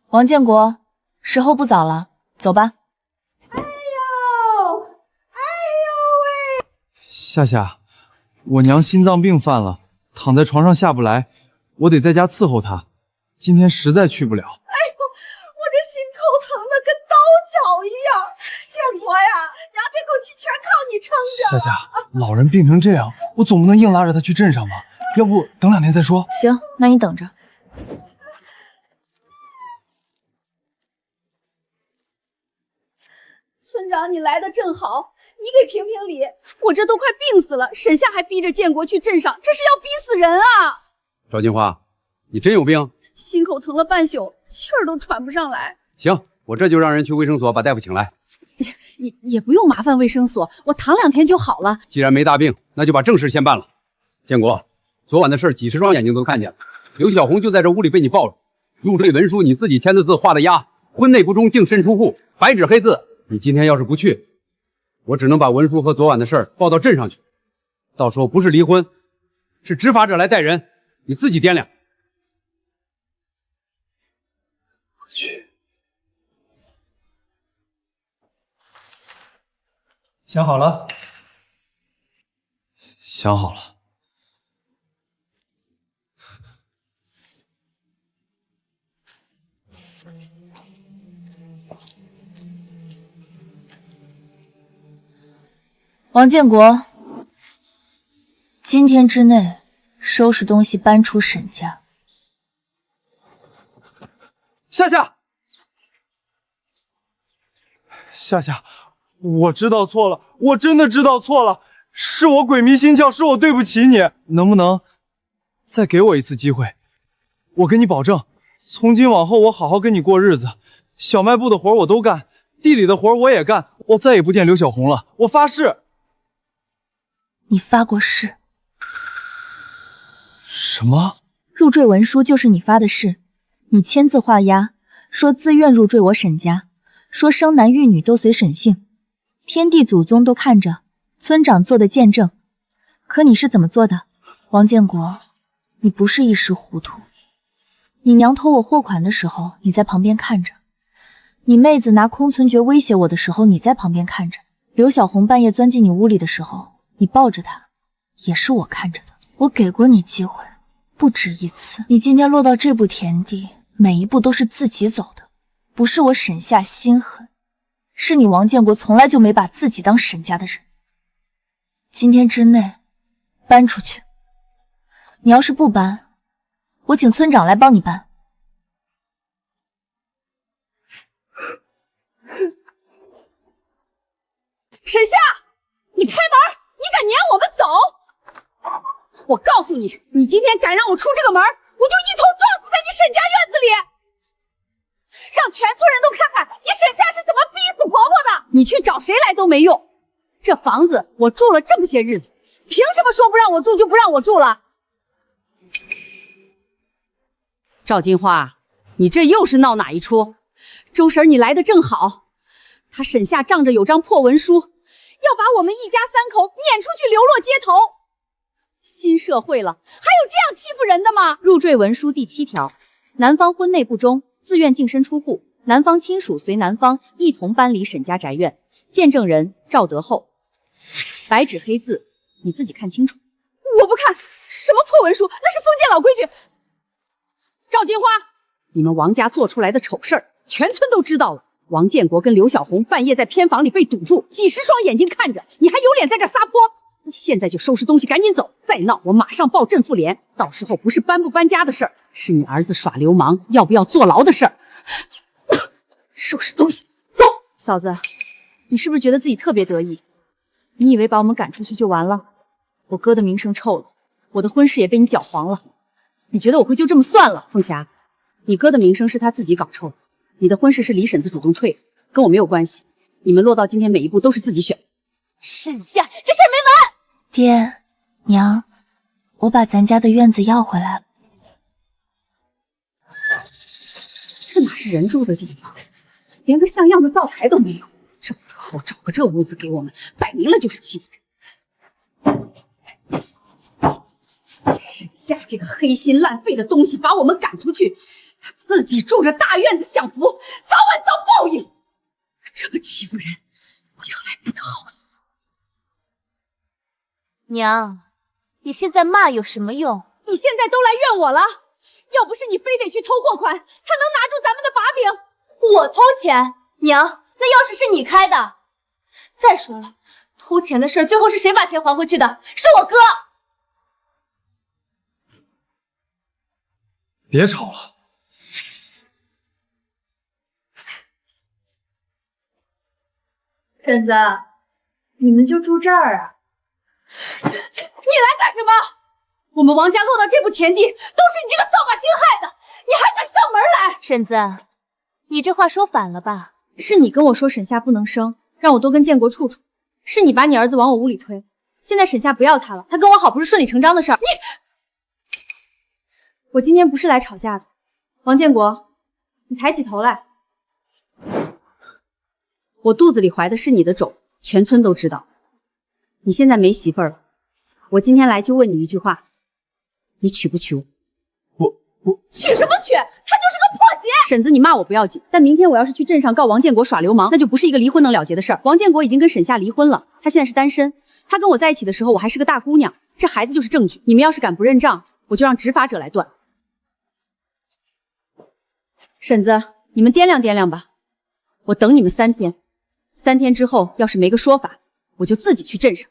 王建国，时候不早了，走吧。夏夏，我娘心脏病犯了，躺在床上下不来，我得在家伺候她。今天实在去不了。我这心口疼的跟刀绞一样。建国呀，娘这口气全靠你撑着。夏夏，老人病成这样，我总不能硬拉着他去镇上吧？要不等2天再说？行，那你等着。村长，你来的正好，你给评评理，我这都快病死了，沈夏还逼着建国去镇上，这是要逼死人啊！赵金花，你真有病？心口疼了半宿，气儿都喘不上来。行，我这就让人去卫生所把大夫请来。也不用麻烦卫生所，我躺2天就好了。既然没大病，那就把正事先办了。建国，昨晚的事几十双眼睛都看见了，刘小红就在这屋里被你抱着，入赘文书你自己签的字画的押，婚内不忠，净身出户，白纸黑字。你今天要是不去，我只能把文书和昨晚的事儿报到镇上去，到时候不是离婚，是执法者来带人，你自己掂量。我去，想好了？想好了。王建国，今天之内收拾东西搬出沈家。夏夏，我知道错了，我真的知道错了，是我鬼迷心窍，是我对不起你，能不能再给我一次机会？我跟你保证，从今往后我好好跟你过日子，小卖部的活我都干，地里的活我也干，我再也不见刘小红了，我发誓。你发过誓？什么？入赘文书就是你发的誓，你签字画押，说自愿入赘我沈家，说生男育女都随沈姓，天地祖宗都看着，村长做的见证。可你是怎么做的？王建国，你不是一时糊涂。你娘偷我货款的时候，你在旁边看着；你妹子拿空存诀威胁我的时候，你在旁边看着；刘小红半夜钻进你屋里的时候，你抱着她，也是我看着的。我给过你机会，不止一次。你今天落到这步田地，每一步都是自己走的，不是我沈夏心狠，是你王建国从来就没把自己当沈家的人。今天之内搬出去，你要是不搬，我请村长来帮你搬。沈夏，你开门！你敢撵我们走？我告诉你，你今天敢让我出这个门，我就一头撞死在你沈家院子里，让全村人都看看你沈夏是怎么逼死婆婆的。你去找谁来都没用，这房子我住了这么些日子，凭什么说不让我住就不让我住了？赵金花，你这又是闹哪一出？周婶你来的正好，她沈夏仗着有张破文书，要把我们一家3口撵出去流落街头。新社会了，还有这样欺负人的吗？入赘文书第7条，男方婚内不忠，自愿净身出户，男方亲属随男方一同搬离沈家宅院，见证人赵德厚。白纸黑字，你自己看清楚。我不看，什么破文书，那是封建老规矩。赵金花，你们王家做出来的丑事儿，全村都知道了。王建国跟刘小红半夜在偏房里被堵住，几十双眼睛看着，你还有脸在这撒泼？现在就收拾东西赶紧走，再闹我马上报镇妇联，到时候不是搬不搬家的事儿，是你儿子耍流氓要不要坐牢的事儿。收拾东西走。嫂子，你是不是觉得自己特别得意？你以为把我们赶出去就完了？我哥的名声臭了，我的婚事也被你搅黄了，你觉得我会就这么算了？凤霞，你哥的名声是他自己搞臭的，你的婚事是李婶子主动退的，跟我没有关系。你们落到今天每一步都是自己选。沈夏，这事儿没完。爹娘，我把咱家的院子要回来了。这哪是人住的地方，连个像样的灶台都没有。赵德厚找个这屋子给我们，摆明了就是欺负人。沈夏这个黑心烂肺的东西，把我们赶出去，他自己住着大院子享福，早晚遭报应。这么欺负人，将来不得好死。娘，你现在骂有什么用？你现在都来怨我了，要不是你非得去偷货款，他能拿住咱们的把柄？我偷钱？娘，那钥匙是你开的。再说了，偷钱的事最后是谁把钱还回去的？是我哥。别吵了。婶子，你们就住这儿啊？你来干什么？我们王家落到这步田地，都是你这个扫把星害的！你还敢上门来？婶子，你这话说反了吧？是你跟我说沈夏不能生，让我多跟建国处处。是你把你儿子往我屋里推，现在沈夏不要他了，他跟我好不是顺理成章的事儿。我今天不是来吵架的，王建国，你抬起头来。我肚子里怀的是你的种，全村都知道。你现在没媳妇儿了，我今天来就问你一句话，你娶不娶我？娶什么娶？他就是个破鞋！婶子，你骂我不要紧，但明天我要是去镇上告王建国耍流氓，那就不是一个离婚能了结的事儿。王建国已经跟沈夏离婚了，他现在是单身。他跟我在一起的时候，我还是个大姑娘，这孩子就是证据。你们要是敢不认账，我就让执法者来断。婶子，你们掂量掂量吧，我等你们3天。3天之后，要是没个说法，我就自己去镇上。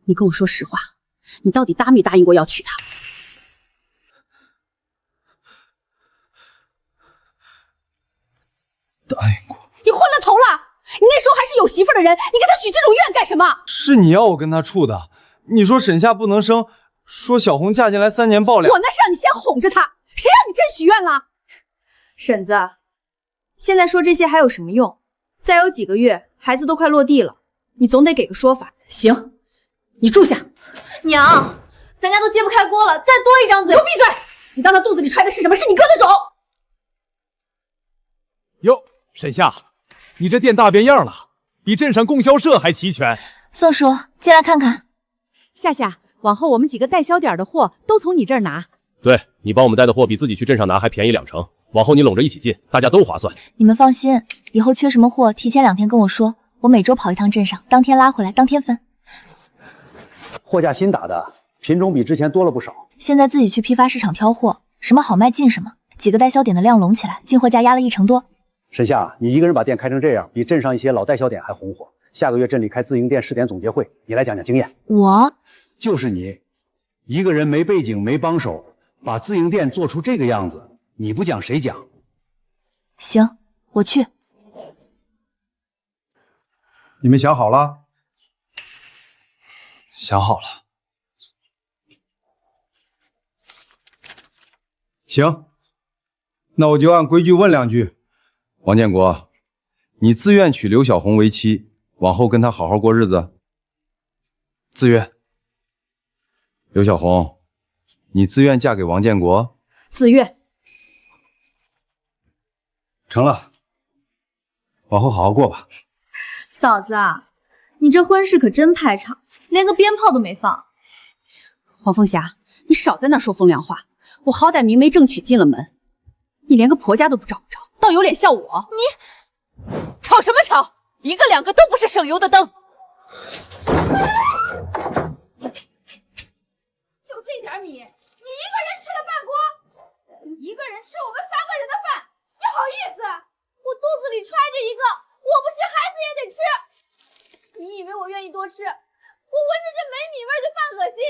你跟我说实话，你到底答没答应过要娶她？答应过。你昏了头了！你那时候还是有媳妇的人，你给他许这种愿干什么？是你要我跟他处的。你说沈夏不能生，说小红嫁进来3年抱2。我那是让你先哄着她，谁让你真许愿了？婶子，现在说这些还有什么用？再有几个月，孩子都快落地了，你总得给个说法。行，你住下。娘，咱家都揭不开锅了，再多一张嘴。给我闭嘴！你当他肚子里揣的是什么？是你哥的种。哟，沈夏，你这店大变样了，比镇上供销社还齐全。宋叔，进来看看。夏夏，往后我们几个代销点的货都从你这儿拿。对，你帮我们带的货比自己去镇上拿还便宜2成，往后你拢着一起进，大家都划算。你们放心，以后缺什么货，提前2天跟我说，我每周跑一趟镇上，当天拉回来，当天分。货架新打的，品种比之前多了不少。现在自己去批发市场挑货，什么好卖进什么，几个代销点的量拢起来，进货价压了1成多。沈夏，你一个人把店开成这样，比镇上一些老代销点还红火。下个月镇里开自营店试点总结会，你来讲讲经验。我就是你，一个人没背景没帮手，把自营店做出这个样子，你不讲谁讲？行，我去。你们想好了？想好了。行，那我就按规矩问2句。王建国，你自愿娶刘小红为妻，往后跟她好好过日子？自愿。刘小红，你自愿嫁给王建国？自愿。成了，往后好好过吧。嫂子，你这婚事可真排场，连个鞭炮都没放。黄凤霞，你少在那说风凉话。我好歹明媒正娶进了门，你连个婆家都不找不着，倒有脸笑我？你吵什么吵？一个两个都不是省油的灯。就这点米，你一个人吃了半锅，一个人吃我们3个人的饭，你好意思？我肚子里揣着一个，我不吃孩子也得吃。你以为我愿意多吃？我闻着这没米味就犯恶心。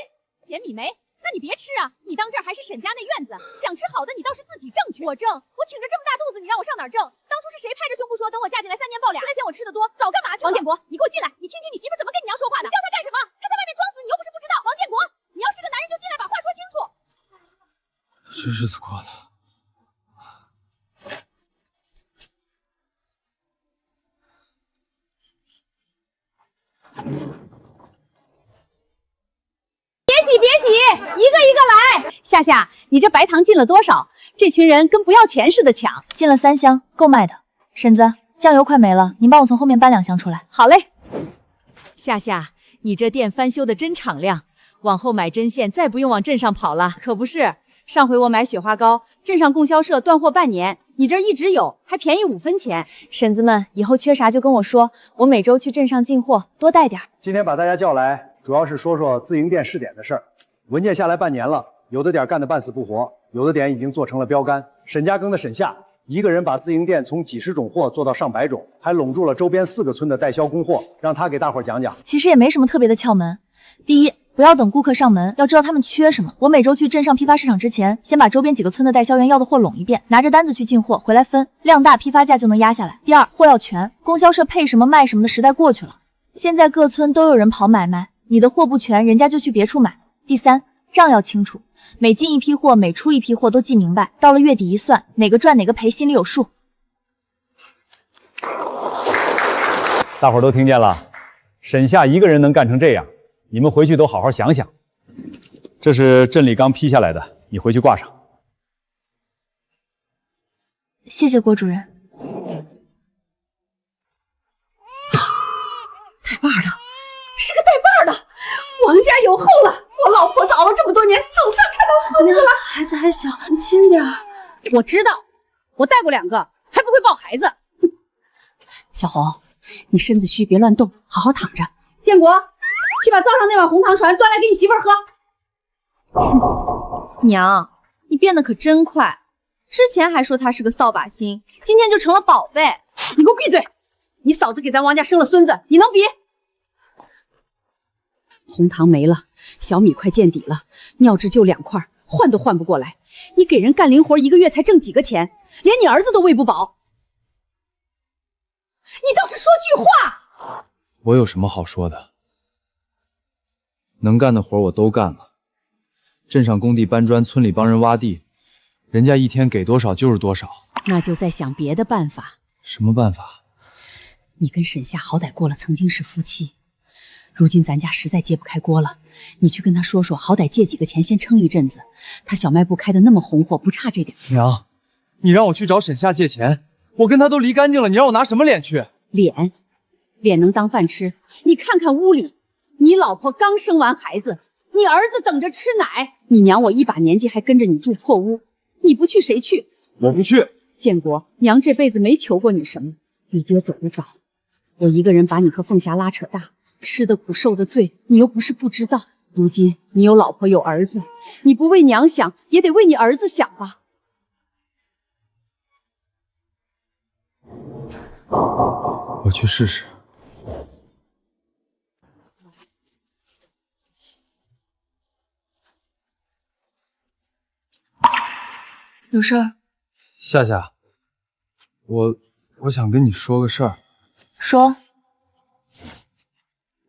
捡米没？那你别吃啊！你当这儿还是沈家那院子，想吃好的你倒是自己挣去。我挣，我挺着这么大肚子，你让我上哪儿挣？当初是谁拍着胸脯说等我嫁进来3年抱2？现在嫌我吃的多，早干嘛去了？王建国，你给我进来！你听听你媳妇怎么跟你娘说话的？你叫她干什么？她在外面装死，你又不是不知道。王建国，你要是个男人就进来把话说清楚。这日子过的。别挤，一个一个来。夏夏，你这白糖进了多少？这群人跟不要钱似的抢。进了3箱，够卖的。婶子，酱油快没了，您帮我从后面搬2箱出来。好嘞。夏夏，你这店翻修的真敞亮，往后买针线再不用往镇上跑了。可不是，上回我买雪花膏，镇上供销社断货半年，你这儿一直有，还便宜5分钱。婶子们，以后缺啥就跟我说，我每周去镇上进货，多带点。今天把大家叫来，主要是说说自营店试点的事儿。文件下来半年了，有的点干得半死不活，有的点已经做成了标杆。沈家庚的沈夏一个人把自营店从几十种货做到上百种，还拢住了周边4个村的代销供货，让他给大伙讲讲。其实也没什么特别的窍门。第一，不要等顾客上门，要知道他们缺什么。我每周去镇上批发市场之前，先把周边几个村的代销员要的货拢一遍，拿着单子去进货，回来分，量大批发价就能压下来。第二，货要全，供销社配什么卖什么的时代过去了，现在各村都有人跑买卖，你的货不全，人家就去别处买。第三，账要清楚，每进一批货，每出一批货都记明白，到了月底一算，哪个赚哪个赔，心里有数。大伙儿都听见了，沈夏一个人能干成这样，你们回去都好好想想。这是镇里刚批下来的，你回去挂上。谢谢郭主任。带把儿的，是个带把儿的，王家有后了。我老婆熬了这么多年，总算看到孙子了。孩子还小，你轻点。我知道，我带过2个，还不会抱孩子。小红，你身子虚，别乱动，好好躺着。建国，去把灶上那碗红糖传端来给你媳妇儿喝。娘，你变得可真快，之前还说他是个扫把星，今天就成了宝贝。你给我闭嘴！你嫂子给咱王家生了孙子，你能比？红糖没了，小米快见底了，尿质就2块，换都换不过来。你给人干零活，1个月才挣几个钱，连你儿子都喂不饱。你倒是说句话！我有什么好说的？能干的活我都干了，镇上工地搬砖，村里帮人挖地，人家一天给多少就是多少。那就再想别的办法。什么办法？你跟沈夏好歹过了曾经是夫妻，如今咱家实在揭不开锅了，你去跟他说说，好歹借几个钱先撑一阵子。他小卖部开的那么红火，不差这点。娘，你让我去找沈夏借钱，我跟他都离干净了，你让我拿什么脸去？脸能当饭吃？你看看屋里，你老婆刚生完孩子，你儿子等着吃奶，你娘我一把年纪还跟着你住破屋，你不去谁去？我不去。建国，娘这辈子没求过你什么，你爹走得早，我一个人把你和凤霞拉扯大，吃的苦受的罪，你又不是不知道。如今你有老婆有儿子，你不为娘想，也得为你儿子想吧。我去试试。有事儿？夏夏，我想跟你说个事儿。说。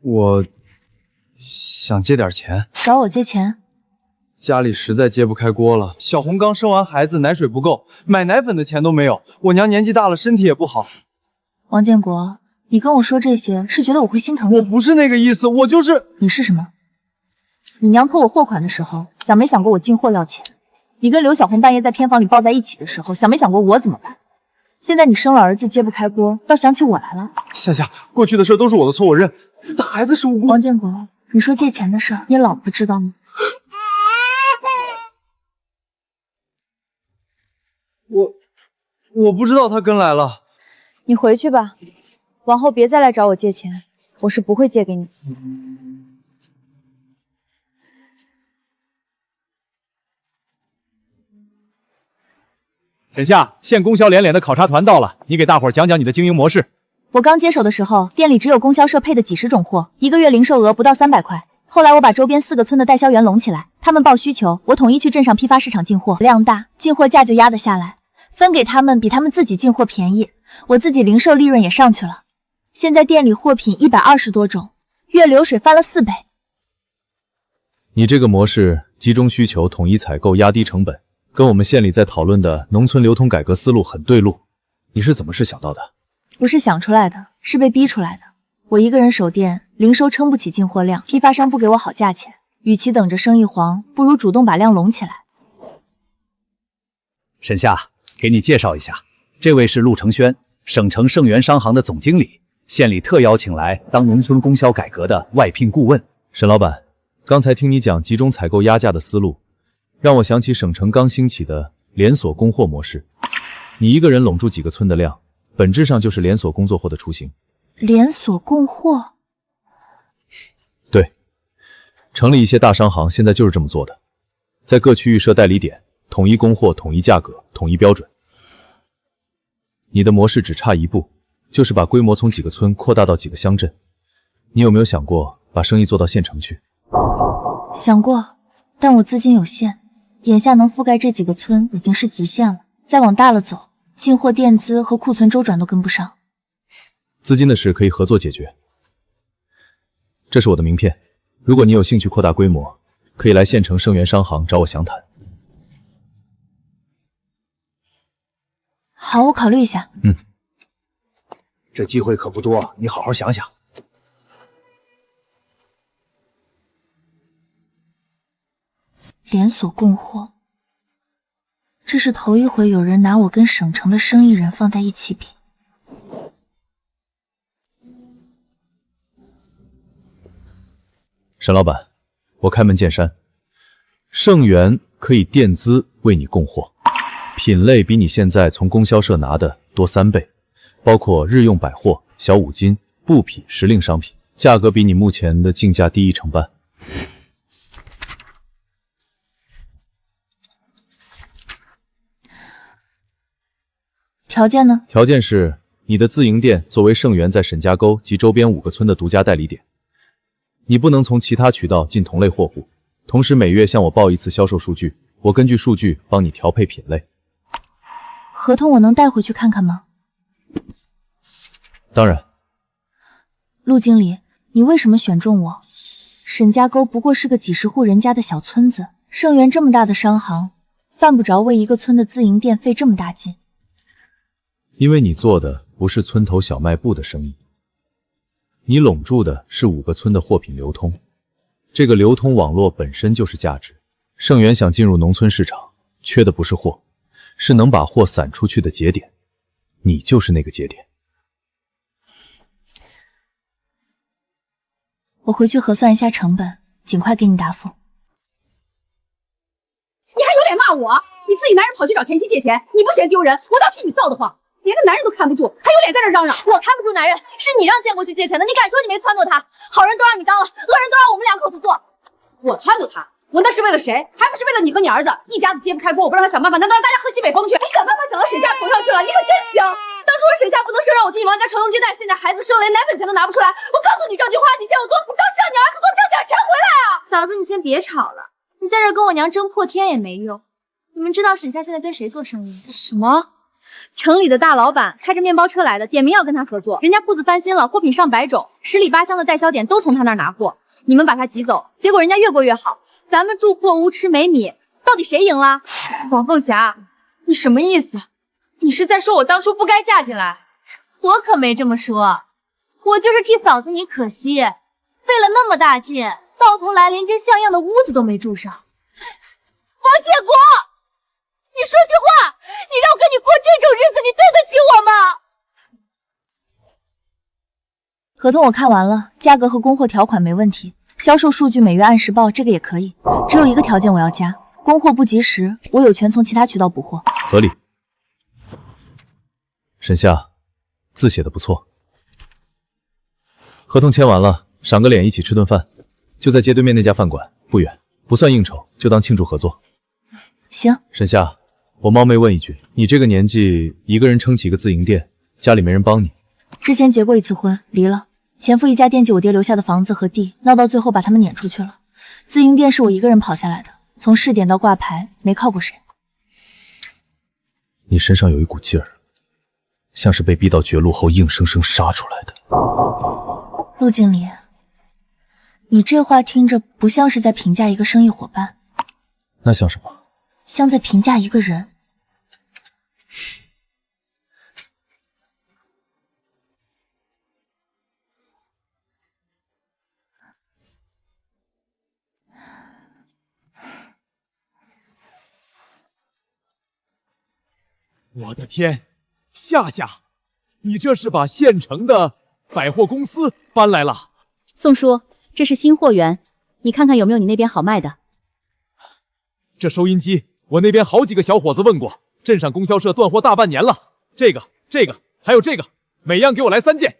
我想借点钱。找我借钱？家里实在揭不开锅了。小红刚生完孩子，奶水不够，买奶粉的钱都没有。我娘年纪大了，身体也不好。王建国，你跟我说这些是觉得我会心疼你？我不是那个意思，我就是……你是什么？你娘托我货款的时候，想没想过我进货要钱？你跟刘小红半夜在偏房里抱在一起的时候，想没想过我怎么办？现在你生了儿子揭不开锅，倒想起我来了。夏夏，过去的事都是我的错，我认。这孩子是无辜。王建国，你说借钱的事，你老婆知道吗？我不知道他跟来了。你回去吧，往后别再来找我借钱，我是不会借给你。沈夏，县供销连连的考察团到了，你给大伙儿讲讲你的经营模式。我刚接手的时候，店里只有供销社配的几十种货，一个月零售额不到300块。后来我把周边4个村的代销员拢起来，他们报需求，我统一去镇上批发市场进货，量大，进货价就压得下来，分给他们比他们自己进货便宜，我自己零售利润也上去了。现在店里货品120多种，月流水翻了4倍。你这个模式集中需求，统一采购，压低成本，跟我们县里在讨论的农村流通改革思路很对路。你是怎么想到的？不是想出来的，是被逼出来的。我一个人守店，零售撑不起进货量，批发商不给我好价钱，与其等着生意黄，不如主动把量拢起来。沈夏，给你介绍一下，这位是陆承轩，省城盛源商行的总经理，县里特邀请来当农村供销改革的外聘顾问。沈老板，刚才听你讲集中采购压价的思路，让我想起省城刚兴起的连锁供货模式。你一个人拢住几个村的量，本质上就是连锁工作货的雏形。连锁供货？对，城里一些大商行现在就是这么做的，在各区域设代理点，统一供货，统一价格，统一标准。你的模式只差一步，就是把规模从几个村扩大到几个乡镇。你有没有想过把生意做到县城去？想过，但我资金有限，眼下能覆盖这几个村已经是极限了，再往大了走，进货垫资和库存周转都跟不上。资金的事可以合作解决。这是我的名片，如果你有兴趣扩大规模，可以来县城盛源商行找我详谈。好，我考虑一下。这机会可不多，你好好想想。连锁供货，这是头一回有人拿我跟省城的生意人放在一起比。沈老板，我开门见山，盛源可以垫资为你供货，品类比你现在从供销社拿的多3倍，包括日用百货、小五金、布匹、时令商品，价格比你目前的进价低1成半。条件呢？条件是你的自营店作为盛源在沈家沟及周边5个村的独家代理点，你不能从其他渠道进同类货物，同时每月向我报1次销售数据，我根据数据帮你调配品类。合同我能带回去看看吗？当然。陆经理，你为什么选中我？沈家沟不过是个几十户人家的小村子，盛源这么大的商行，犯不着为一个村的自营店费这么大劲。因为你做的不是村头小卖部的生意，你拢住的是5个村的货品流通，这个流通网络本身就是价值。盛源想进入农村市场，缺的不是货，是能把货散出去的节点，你就是那个节点。我回去核算一下成本，尽快给你答复。你还有脸骂我？你自己男人跑去找前妻借钱，你不嫌丢人？我倒替你臊得慌，连个男人都看不住，还有脸在这嚷嚷？我看不住男人，是你让建国去借钱的，你敢说你没撺掇他？好人都让你当了，恶人都让我们2口子做。我撺掇他？我那是为了谁？还不是为了你和你儿子，一家子揭不开锅，我不让他想办法，难道让大家喝西北风去？你想办法想到沈夏头上去了，你可真行！当初我沈夏不能生，让我替你王家传宗接代，现在孩子生了，连奶粉钱都拿不出来。我告诉你这句话，你嫌我多，我倒是让你儿子多挣点钱回来啊！嫂子，你先别吵了，你在这跟我娘争破天也没用。你们知道沈夏现在跟谁做生意？什么？城里的大老板开着面包车来的，点名要跟他合作。人家铺子翻新了，货品上百种，10里8乡的代销点都从他那儿拿货。你们把他挤走，结果人家越过越好。咱们住破屋吃没米，到底谁赢了？王凤霞，你什么意思？你是在说我当初不该嫁进来？我可没这么说，我就是替嫂子你可惜，费了那么大劲，到头来连间像样的屋子都没住上。王建国，你说句话，你让我跟你过这种日子，你对得起我吗？合同我看完了，价格和供货条款没问题，销售数据每月按时报，这个也可以。只有一个条件我要加，供货不及时，我有权从其他渠道补货。合理。沈夏，字写的不错。合同签完了，赏个脸一起吃顿饭，就在街对面那家饭馆，不远，不算应酬，就当庆祝合作。行。沈夏，我冒昧问一句，你这个年纪一个人撑起一个自营店，家里没人帮你？之前结过一次婚，离了。前夫一家惦记我爹留下的房子和地，闹到最后把他们撵出去了。自营店是我一个人跑下来的，从试点到挂牌，没靠过谁。你身上有一股劲儿，像是被逼到绝路后硬生生杀出来的。陆经理，你这话听着不像是在评价一个生意伙伴，那像什么？像在评价一个人。我的天，夏夏，你这是把县城的百货公司搬来了？宋叔，这是新货源，你看看有没有你那边好卖的。这收音机，我那边好几个小伙子问过，镇上供销社断货大半年了。这个，还有这个，每样给我来3件。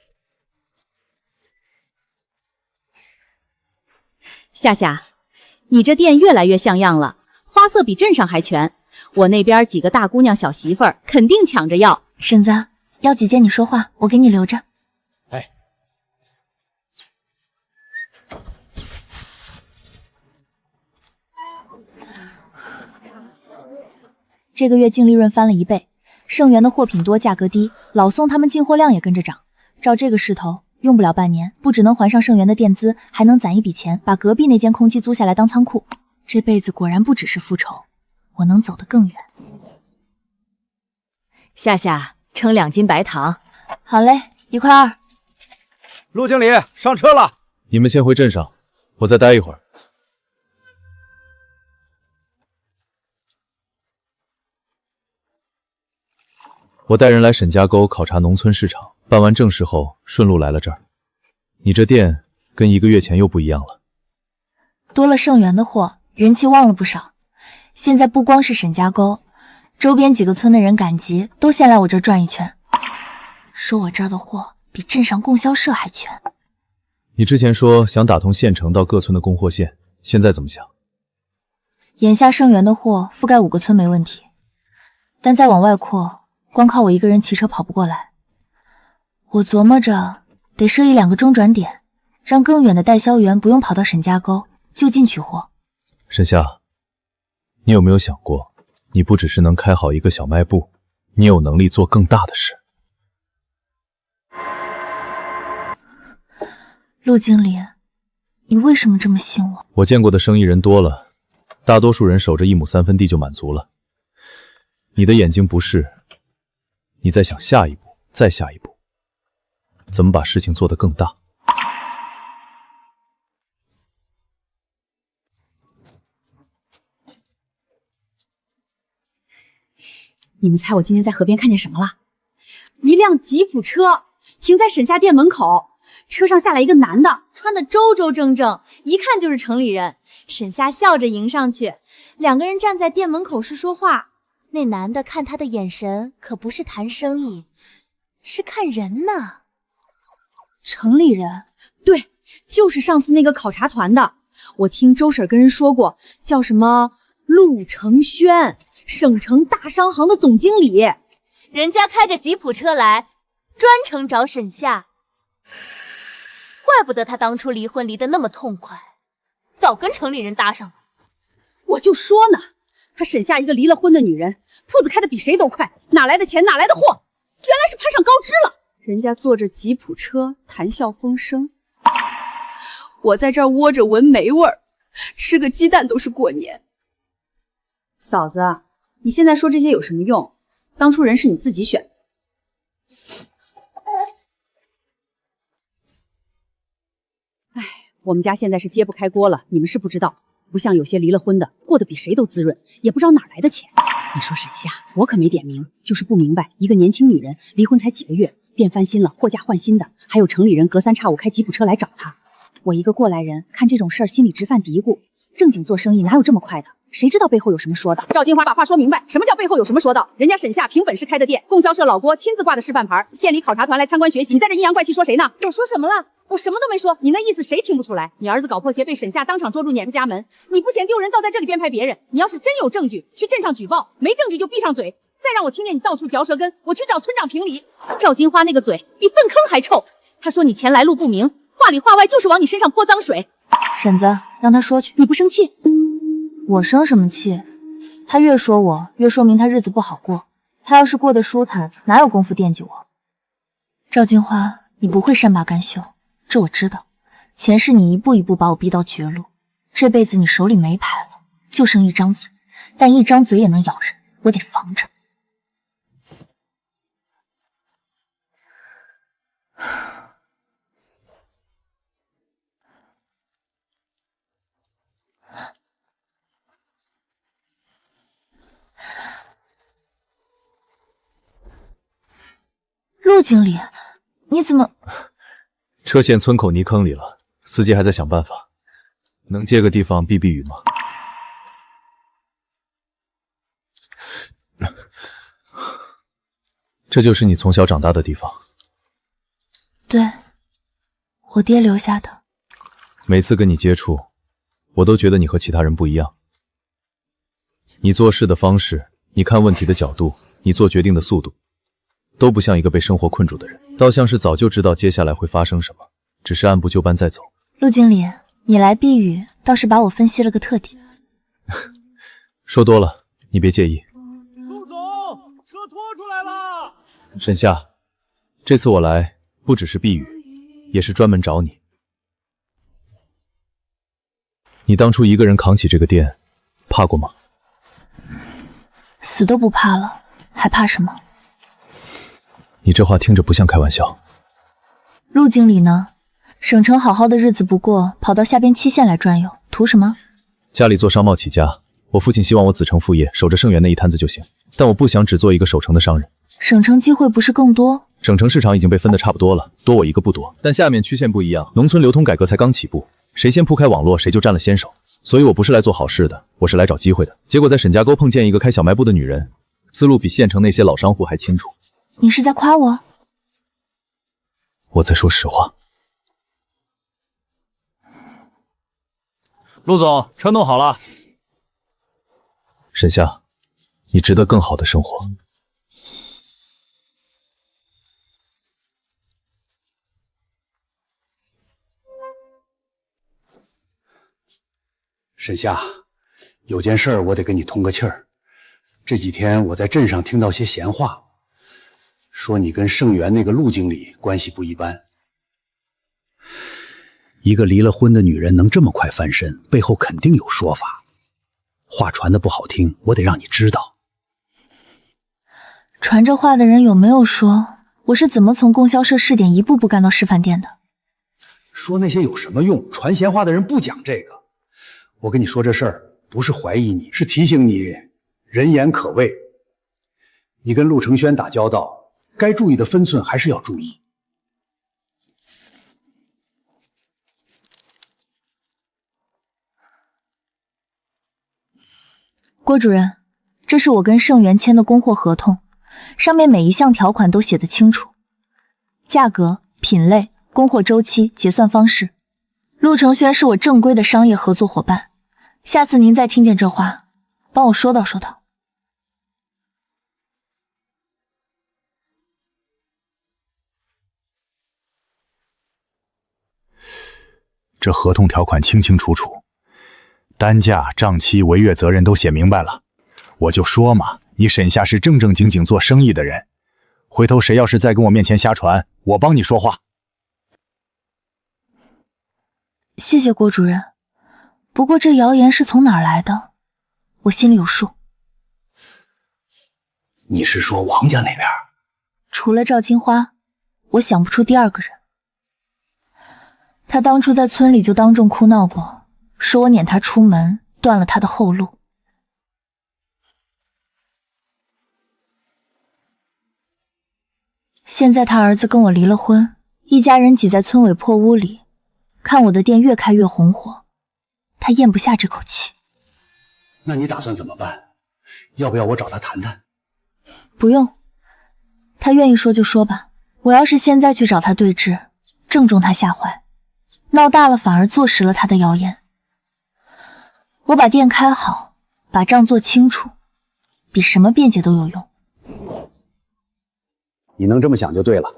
夏夏，你这店越来越像样了，花色比镇上还全。我那边几个大姑娘小媳妇儿肯定抢着要。婶子，要几件你说话，我给你留着。哎，这个月净利润翻了1倍，盛源的货品多，价格低，老宋他们进货量也跟着涨。照这个势头，用不了半年，不只能还上盛源的店资，还能攒一笔钱，把隔壁那间空期租下来当仓库。这辈子果然不只是复仇，我能走得更远。夏夏，称2斤白糖。好嘞，1块2。陆经理，上车了。你们先回镇上，我再待一会儿。我带人来沈家沟考察农村市场，办完正事后顺路来了这儿。你这店跟1个月前又不一样了，多了盛源的货，人气旺了不少。现在不光是沈家沟，周边几个村的人赶集，都先来我这儿转一圈，说我这儿的货比镇上供销社还全。你之前说想打通县城到各村的供货线，现在怎么想？眼下盛源的货覆盖5个村没问题，但再往外扩，光靠我一个人骑车跑不过来。我琢磨着得设1、2个中转点，让更远的代销员不用跑到沈家沟，就近取货。沈夏，你有没有想过，你不只是能开好一个小卖部，你有能力做更大的事。陆经理，你为什么这么信我？我见过的生意人多了，大多数人守着1亩3分地就满足了。你的眼睛不是，你在想下一步，再下一步，怎么把事情做得更大。你们猜我今天在河边看见什么了？一辆吉普车停在沈夏店门口，车上下来一个男的，穿得周周正正，一看就是城里人。沈夏笑着迎上去，2个人站在店门口是说话。那男的看他的眼神可不是谈生意，是看人呢。城里人，对，就是上次那个考察团的。我听周婶跟人说过，叫什么陆承轩，省城大商行的总经理。人家开着吉普车来，专程找沈夏。怪不得他当初离婚离得那么痛快，早跟城里人搭上了。我就说呢，他沈夏一个离了婚的女人，铺子开得比谁都快，哪来的钱哪来的货？原来是攀上高枝了。人家坐着吉普车谈笑风生，我在这儿窝着闻霉味儿，吃个鸡蛋都是过年。嫂子，你现在说这些有什么用？当初人是你自己选的。哎，我们家现在是揭不开锅了，你们是不知道，不像有些离了婚的，过得比谁都滋润，也不知道哪来的钱。你说沈夏，我可没点名，就是不明白，一个年轻女人离婚才几个月，店翻新了，货架换新的，还有城里人隔3差5开吉普车来找她。我一个过来人，看这种事儿心里直犯嘀咕，正经做生意哪有这么快的？谁知道背后有什么说道？赵金花把话说明白，什么叫背后有什么说道？人家沈夏凭本事开的店，供销社老郭亲自挂的示范牌，县里考察团来参观学习，你在这阴阳怪气说谁呢？我说什么了？我什么都没说，你那意思谁听不出来？你儿子搞破鞋被沈夏当场捉住撵出家门，你不嫌丢人，倒在这里编排别人。你要是真有证据，去镇上举报；没证据就闭上嘴。再让我听见你到处嚼舌根，我去找村长评理。赵金花那个嘴比粪坑还臭，他说你钱来路不明，话里话外就是往你身上泼脏水。婶子，让他说去。你不生气？我生什么气？他越说我，越说明他日子不好过。他要是过得舒坦，哪有功夫惦记我？赵金花，你不会善罢甘休，这我知道。前世你一步一步把我逼到绝路，这辈子你手里没牌了，就剩一张嘴，但一张嘴也能咬人，我得防着。陆经理，你怎么？车陷村口泥坑里了，司机还在想办法，能借个地方避避雨吗？这就是你从小长大的地方。对，我爹留下的。每次跟你接触，我都觉得你和其他人不一样。你做事的方式，你看问题的角度，你做决定的速度，都不像一个被生活困住的人，倒像是早就知道接下来会发生什么，只是按部就班在走。陆经理，你来避雨，倒是把我分析了个彻底。说多了，你别介意。陆总，车拖出来了。沈夏，这次我来不只是避雨，也是专门找你。你当初一个人扛起这个店，怕过吗？死都不怕了，还怕什么？你这话听着不像开玩笑。陆经理呢？省城好好的日子不过，跑到下边7县来转悠，图什么？家里做商贸起家，我父亲希望我子承父业，守着盛源那一摊子就行。但我不想只做一个守城的商人。省城机会不是更多？省城市场已经被分得差不多了，多我一个不多。但下面区县不一样，农村流通改革才刚起步，谁先铺开网络，谁就占了先手。所以我不是来做好事的，我是来找机会的。结果在沈家沟碰见一个开小卖部的女人，思路比县城那些老商户还清楚。你是在夸我？我在说实话。陆总，车弄好了。沈夏，你值得更好的生活。沈夏，有件事我得跟你通个气儿。这几天我在镇上听到些闲话，说你跟盛源那个陆经理关系不一般。一个离了婚的女人能这么快翻身，背后肯定有说法。话传的不好听，我得让你知道。传这话的人有没有说我是怎么从供销社试点一步步干到示范店的？说那些有什么用？传闲话的人不讲这个。我跟你说这事儿，不是怀疑你，是提醒你人言可畏。你跟陆承轩打交道，该注意的分寸还是要注意。郭主任，这是我跟盛源签的供货合同，上面每一项条款都写得清楚，价格、品类、供货周期、结算方式。陆承轩是我正规的商业合作伙伴，下次您再听见这话，帮我说道说道。这合同条款清清楚楚，单价、账期、违约责任都写明白了。我就说嘛，你沈夏是正正经经做生意的人，回头谁要是再跟我面前瞎传，我帮你说话。谢谢郭主任，不过这谣言是从哪儿来的，我心里有数。你是说王家那边？除了赵金花，我想不出第二个人。他当初在村里就当众哭闹过，说我撵他出门，断了他的后路。现在他儿子跟我离了婚，一家人挤在村委破屋里，看我的店越开越红火，他咽不下这口气。那你打算怎么办？要不要我找他谈谈？不用，他愿意说就说吧。我要是现在去找他对峙，正中他下怀，闹大了反而坐实了他的谣言。我把店开好，把账做清楚，比什么辩解都有用。你能这么想就对了。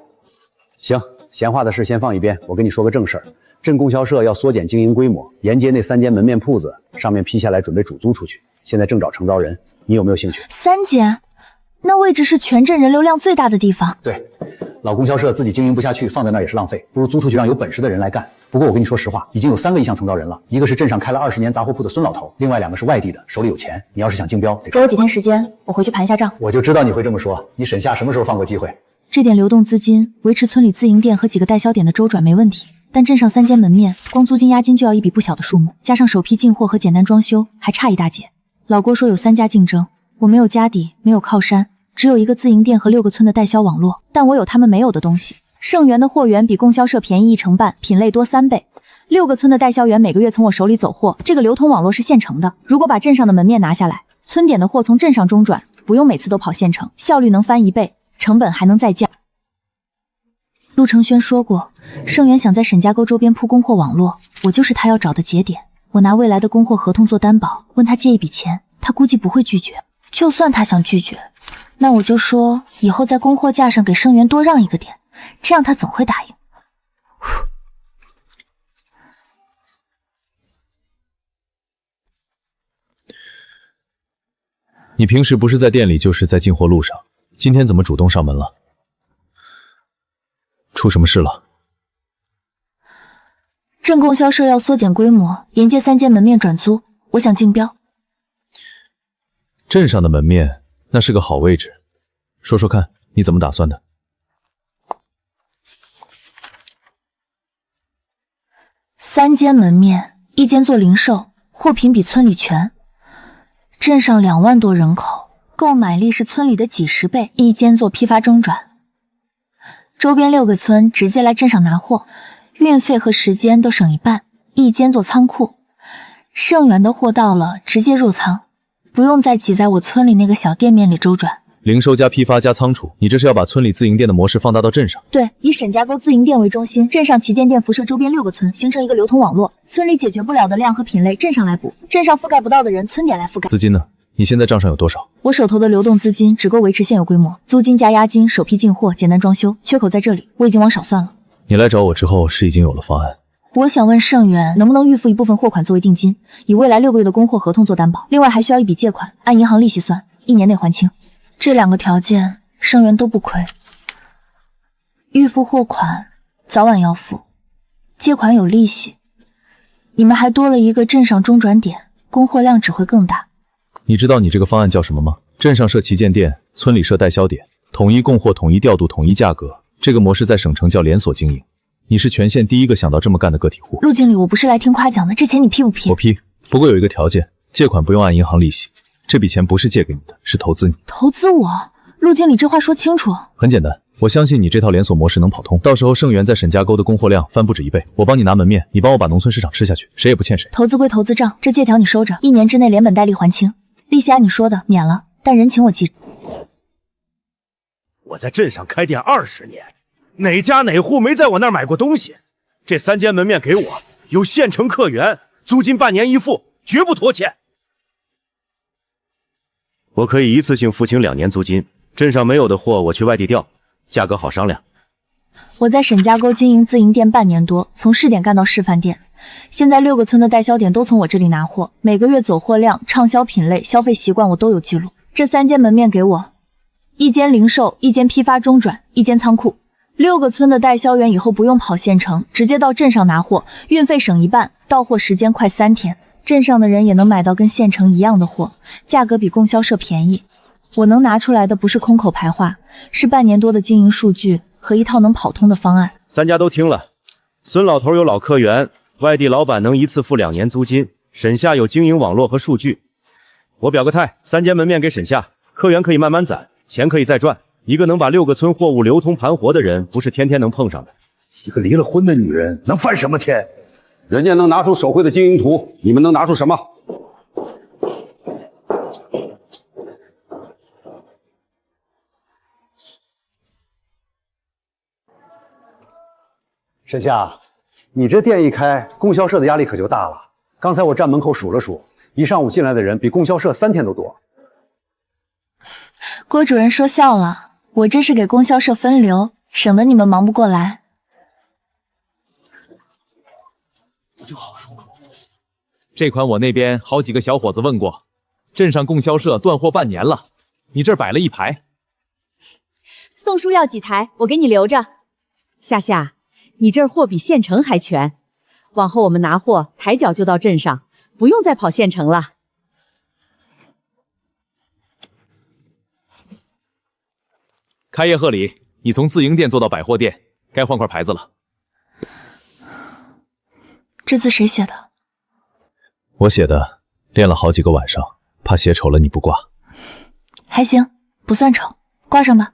行，闲话的事先放一边，我跟你说个正事儿。镇供销社要缩减经营规模，沿街那3间门面铺子上面批下来，准备主租出去，现在正找承租人，你有没有兴趣？3间？那位置是全镇人流量最大的地方。对，老供销社自己经营不下去，放在那儿也是浪费，不如租出去让有本事的人来干。不过我跟你说实话，已经有3个意向承租人了，一个是镇上开了20年杂货铺的孙老头，另外2个是外地的，手里有钱。你要是想竞标，得给我几天时间，我回去盘一下账。我就知道你会这么说，你沈夏什么时候放过机会？这点流动资金维持村里自营店和几个代销点的周转没问题，但镇上3间门面，光租金押金就要一笔不小的数目，加上首批进货和简单装修，还差一大截。老郭说有3家竞争，我没有家底，没有靠山，只有一个自营店和6个村的代销网络，但我有他们没有的东西。盛源的货源比供销社便宜1成半，品类多3倍。6个村的代销员每个月从我手里走货，这个流通网络是现成的。如果把镇上的门面拿下来，村点的货从镇上中转，不用每次都跑县城，效率能翻1倍，成本还能再降。陆承轩说过，盛源想在沈家沟周边铺供货网络，我就是他要找的节点。我拿未来的供货合同做担保，问他借一笔钱，他估计不会拒绝。就算他想拒绝，那我就说以后在供货价上给盛源多让一个点，这样他总会答应。你平时不是在店里就是在进货路上，今天怎么主动上门了？出什么事了？镇供销社要缩减规模，沿街3间门面转租，我想竞标。镇上的门面，那是个好位置。说说看，你怎么打算的？3间门面，一间做零售，货品比村里全。镇上2万多人口，购买力是村里的几10倍。一间做批发中转，周边6个村直接来镇上拿货，运费和时间都省一半。一间做仓库，盛源的货到了直接入仓，不用再挤在我村里那个小店面里周转。零售加批发加仓储，你这是要把村里自营店的模式放大到镇上？对，以沈家沟自营店为中心，镇上旗舰店辐射周边6个村，形成一个流通网络。村里解决不了的量和品类，镇上来补；镇上覆盖不到的人，村点来覆盖。资金呢？你现在账上有多少？我手头的流动资金只够维持现有规模，租金加押金，首批进货，简单装修，缺口在这里，我已经往少算了。你来找我之后是已经有了方案。我想问盛源能不能预付一部分货款作为定金，以未来6个月的供货合同做担保，另外还需要一笔借款，按银行利息算，1年内还清。这2个条件盛源都不亏。预付货款早晚要付，借款有利息，你们还多了一个镇上中转点，供货量只会更大。你知道你这个方案叫什么吗？镇上设旗舰店，村里设代销点，统一供货，统一调度，统一价格。这个模式在省城叫连锁经营。你是全县第一个想到这么干的个体户。陆经理，我不是来听夸奖的，这钱你批不批？我批，不过有一个条件，借款不用按银行利息。这笔钱不是借给你的，是投资你。投资我？陆经理，这话说清楚。很简单，我相信你这套连锁模式能跑通，到时候盛源在沈家沟的供货量翻不止1倍。我帮你拿门面，你帮我把农村市场吃下去，谁也不欠谁。投资归投资账，这借条你收着，1年之内连本带利还清。利息按你说的免了，但人情我记着。我在镇上开店20年，哪家哪户没在我那儿买过东西？这3间门面给我，有现成客源，租金半年一付，绝不拖欠。我可以一次性付清2年租金，镇上没有的货我去外地调，价格好商量。我在沈家沟经营自营店半年多，从试点干到示范店，现在6个村的代销点都从我这里拿货，每个月走货量、畅销品类、消费习惯我都有记录。这3间门面给我，1间零售，1间批发中转，1间仓库。6个村的代销员以后不用跑县城，直接到镇上拿货，运费省一半，到货时间快3天。镇上的人也能买到跟县城一样的货，价格比供销社便宜。我能拿出来的不是空口排话，是半年多的经营数据和一套能跑通的方案。3家都听了，孙老头有老客源，外地老板能一次付2年租金，沈夏有经营网络和数据。我表个态，3间门面给沈夏，客源可以慢慢攒，钱可以再赚。一个能把6个村货物流通盘活的人，不是天天能碰上的。一个离了婚的女人能翻什么天？人家能拿出手绘的经营图，你们能拿出什么？沈夏，你这店一开，供销社的压力可就大了。刚才我站门口数了数，一上午进来的人比供销社3天都多。郭主任说笑了，我这是给供销社分流，省得你们忙不过来。这款我那边好几个小伙子问过，镇上供销社断货半年了，你这儿摆了一排。宋叔要几台，我给你留着。夏夏，你这儿货比县城还全，往后我们拿货抬脚就到镇上，不用再跑县城了。开业贺礼，你从自营店做到百货店，该换块牌子了。这字谁写的？我写的，练了好几个晚上，怕写丑了你不挂。还行，不算丑，挂上吧。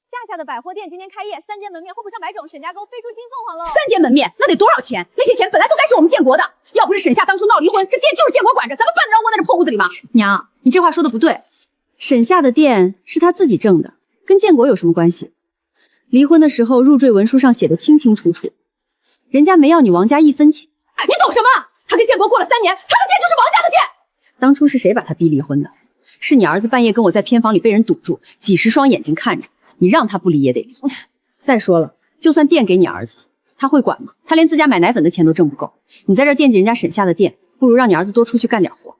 夏夏的百货店今天开业，3间门面，货不上百种，沈家沟飞出金凤凰喽！3间门面那得多少钱？那些钱本来都该是我们建国的，要不是沈夏当初闹离婚，这店就是建国管着，咱们犯得着窝在这破屋子里吗？娘，你这话说的不对，沈夏的店是他自己挣的，跟建国有什么关系？离婚的时候入赘文书上写的清清楚楚，人家没要你王家1分钱。你懂什么？他跟建国过了3年，他的店就是王家的店。当初是谁把他逼离婚的？是你儿子半夜跟我在偏房里被人堵住，几10双眼睛看着，你让他不离也得离。再说了，就算店给你儿子，他会管吗？他连自家买奶粉的钱都挣不够，你在这惦记人家沈夏的店，不如让你儿子多出去干点活。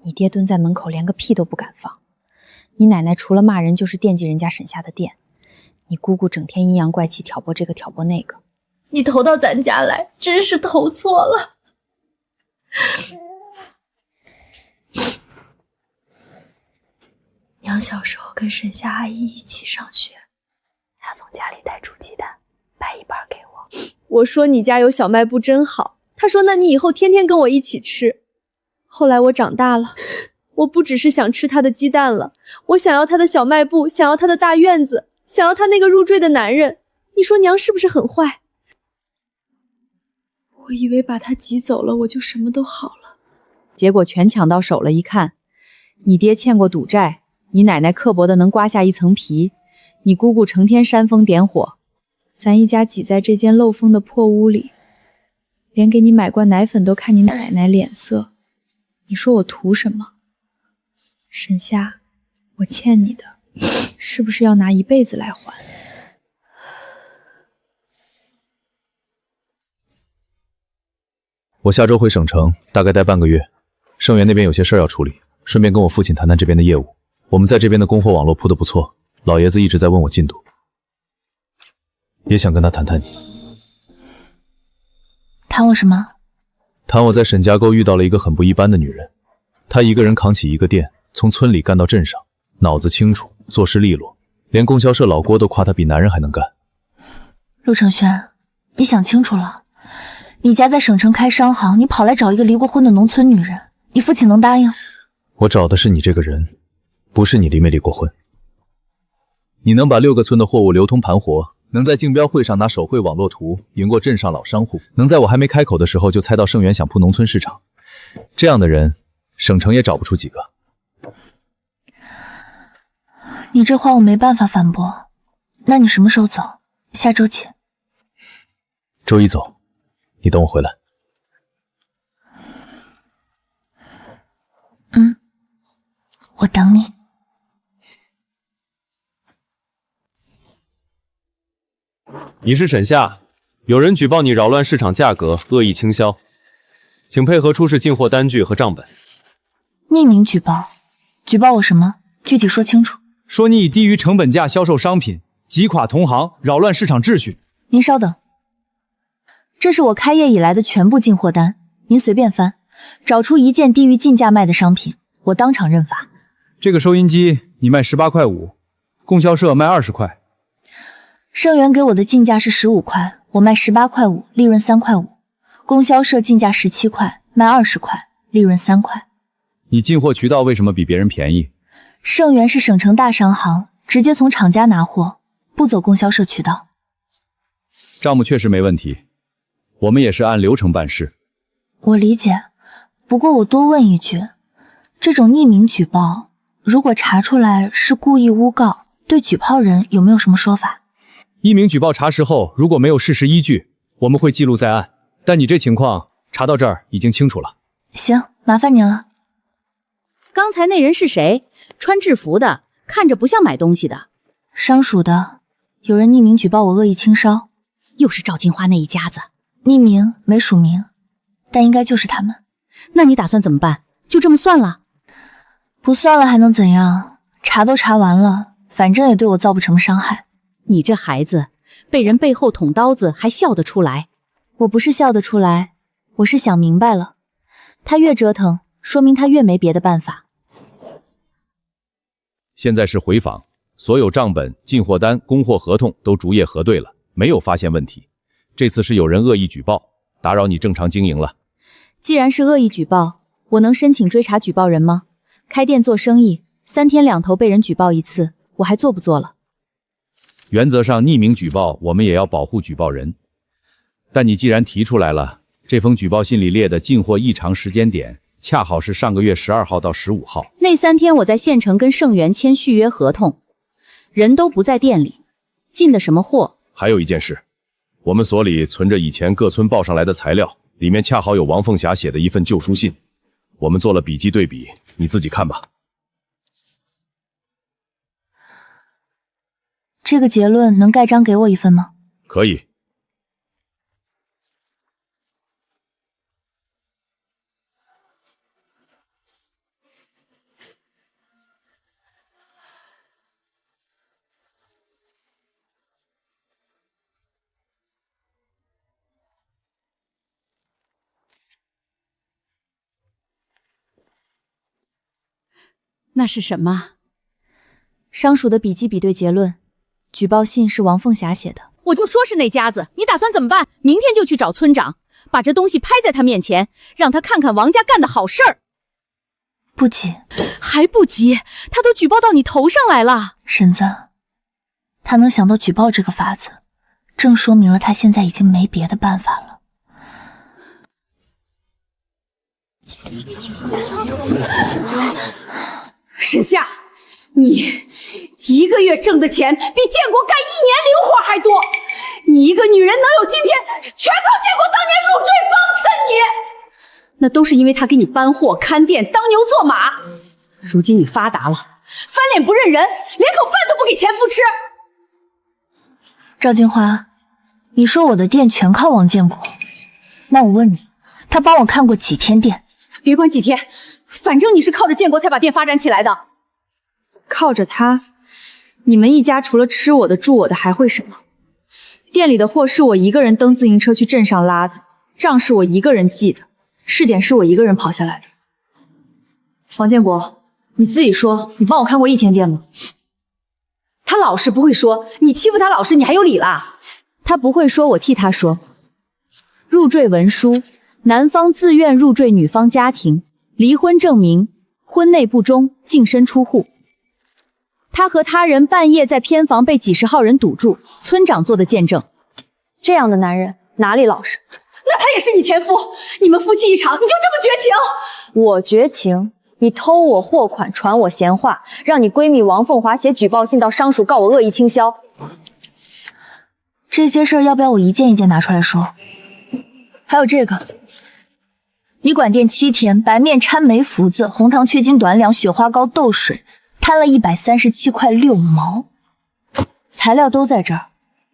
你爹蹲在门口连个屁都不敢放，你奶奶除了骂人就是惦记人家沈夏的店，你姑姑整天阴阳怪气挑拨这个挑拨那个。你投到咱家来，真是投错了。娘小时候跟沈夏阿姨一起上学，她从家里带煮鸡蛋，掰一半给我。我说你家有小卖部真好，她说那你以后天天跟我一起吃。后来我长大了，我不只是想吃她的鸡蛋了，我想要她的小卖部，想要她的大院子，想要她那个入赘的男人。你说娘是不是很坏？我以为把她挤走了，我就什么都好了，结果全抢到手了，一看，你爹欠过赌债，你奶奶刻薄的能刮下一层皮，你姑姑成天煽风点火，咱一家挤在这间漏风的破屋里，连给你买罐奶粉都看你奶奶脸色。你说我图什么？沈夏，我欠你的，是不是要拿一辈子来还？我下周回省城，大概待半个月。盛源那边有些事儿要处理，顺便跟我父亲谈谈这边的业务。我们在这边的供货网络铺得不错，老爷子一直在问我进度，也想跟他谈谈你。谈我什么？谈我在沈家沟遇到了一个很不一般的女人，她一个人扛起一个店，从村里干到镇上，脑子清楚，做事利落，连供销社老郭都夸她比男人还能干。陆承轩，你想清楚了？你家在省城开商行，你跑来找一个离过婚的农村女人，你父亲能答应？我找的是你这个人，不是你离没离过婚。你能把6个村的货物流通盘活，能在竞标会上拿手绘网络图赢过镇上老商户，能在我还没开口的时候就猜到盛源想铺农村市场，这样的人省城也找不出几个。你这话我没办法反驳。那你什么时候走？下周起。周一走，你等我回来。我等你。你是沈夏，有人举报你扰乱市场价格，恶意倾销，请配合出示进货单据和账本。匿名举报？举报我什么？具体说清楚。说你以低于成本价销售商品，挤垮同行，扰乱市场秩序。您稍等，这是我开业以来的全部进货单，您随便翻，找出一件低于进价卖的商品，我当场认罚。这个收音机你卖18.5块，供销社卖20块。盛源给我的进价是15块，我卖18.5块，利润3块5。供销社进价17块，卖20块，利润3块。你进货渠道为什么比别人便宜？盛源是省城大商行，直接从厂家拿货，不走供销社渠道。账目确实没问题，我们也是按流程办事。我理解，不过我多问一句，这种匿名举报，如果查出来是故意诬告，对举报人有没有什么说法？匿名举报查实后，如果没有事实依据，我们会记录在案。但你这情况查到这儿已经清楚了。行，麻烦您了。刚才那人是谁？穿制服的，看着不像买东西的。商署的，有人匿名举报我恶意倾销。又是赵金花那一家子。匿名没署名，但应该就是他们。那你打算怎么办？就这么算了？不算了还能怎样？查都查完了，反正也对我造不成伤害。你这孩子，被人背后捅刀子还笑得出来？我不是笑得出来，我是想明白了。他越折腾，说明他越没别的办法。现在是回访，所有账本、进货单、供货合同都逐页核对了，没有发现问题。这次是有人恶意举报，打扰你正常经营了。既然是恶意举报，我能申请追查举报人吗？开店做生意，3天2头被人举报一次，我还做不做了？原则上匿名举报，我们也要保护举报人。但你既然提出来了，这封举报信里列的进货异常时间点，恰好是上个月12号到15号。那3天我在县城跟盛源签续约合同，人都不在店里，进的什么货？还有一件事，我们所里存着以前各村报上来的材料，里面恰好有王凤霞写的一份旧书信，我们做了笔记对比，你自己看吧。这个结论能盖章给我一份吗？可以。那是什么？商署的笔迹比对结论，举报信是王凤霞写的。我就说是那家子，你打算怎么办？明天就去找村长，把这东西拍在他面前，让他看看王家干的好事儿。不急，还不急？他都举报到你头上来了。婶子，他能想到举报这个法子，正说明了他现在已经没别的办法了。沈夏，你一个月挣的钱比建国干1年零活还多，你一个女人能有今天，全靠建国当年入赘帮衬你。那都是因为他给你搬货、看店、当牛做马。如今你发达了，翻脸不认人，连口饭都不给前夫吃。赵金花，你说我的店全靠王建国，那我问你，他帮我看过几天店？别管几天，反正你是靠着建国才把店发展起来的。靠着他，你们一家除了吃我的、住我的，还会什么？店里的货是我一个人蹬自行车去镇上拉的，账是我一个人记的，试点是我一个人跑下来的。王建国，你自己说，你帮我看过1天店吗？他老实不会说，你欺负他老实，你还有理啦？他不会说，我替他说。入赘文书，男方自愿入赘女方家庭，离婚证明，婚内不忠，净身出户。他和他人半夜在偏房被几10号人堵住，村长做的见证。这样的男人哪里老实？那他也是你前夫，你们夫妻一场，你就这么绝情？我绝情？你偷我货款，传我闲话，让你闺蜜王凤华写举报信到商署告我恶意倾销。这些事儿要不要我一件一件拿出来说？还有这个，你管店7天，白面掺梅麸子，红糖去筋短两，雪花膏豆水，摊了137块6毛，材料都在这儿。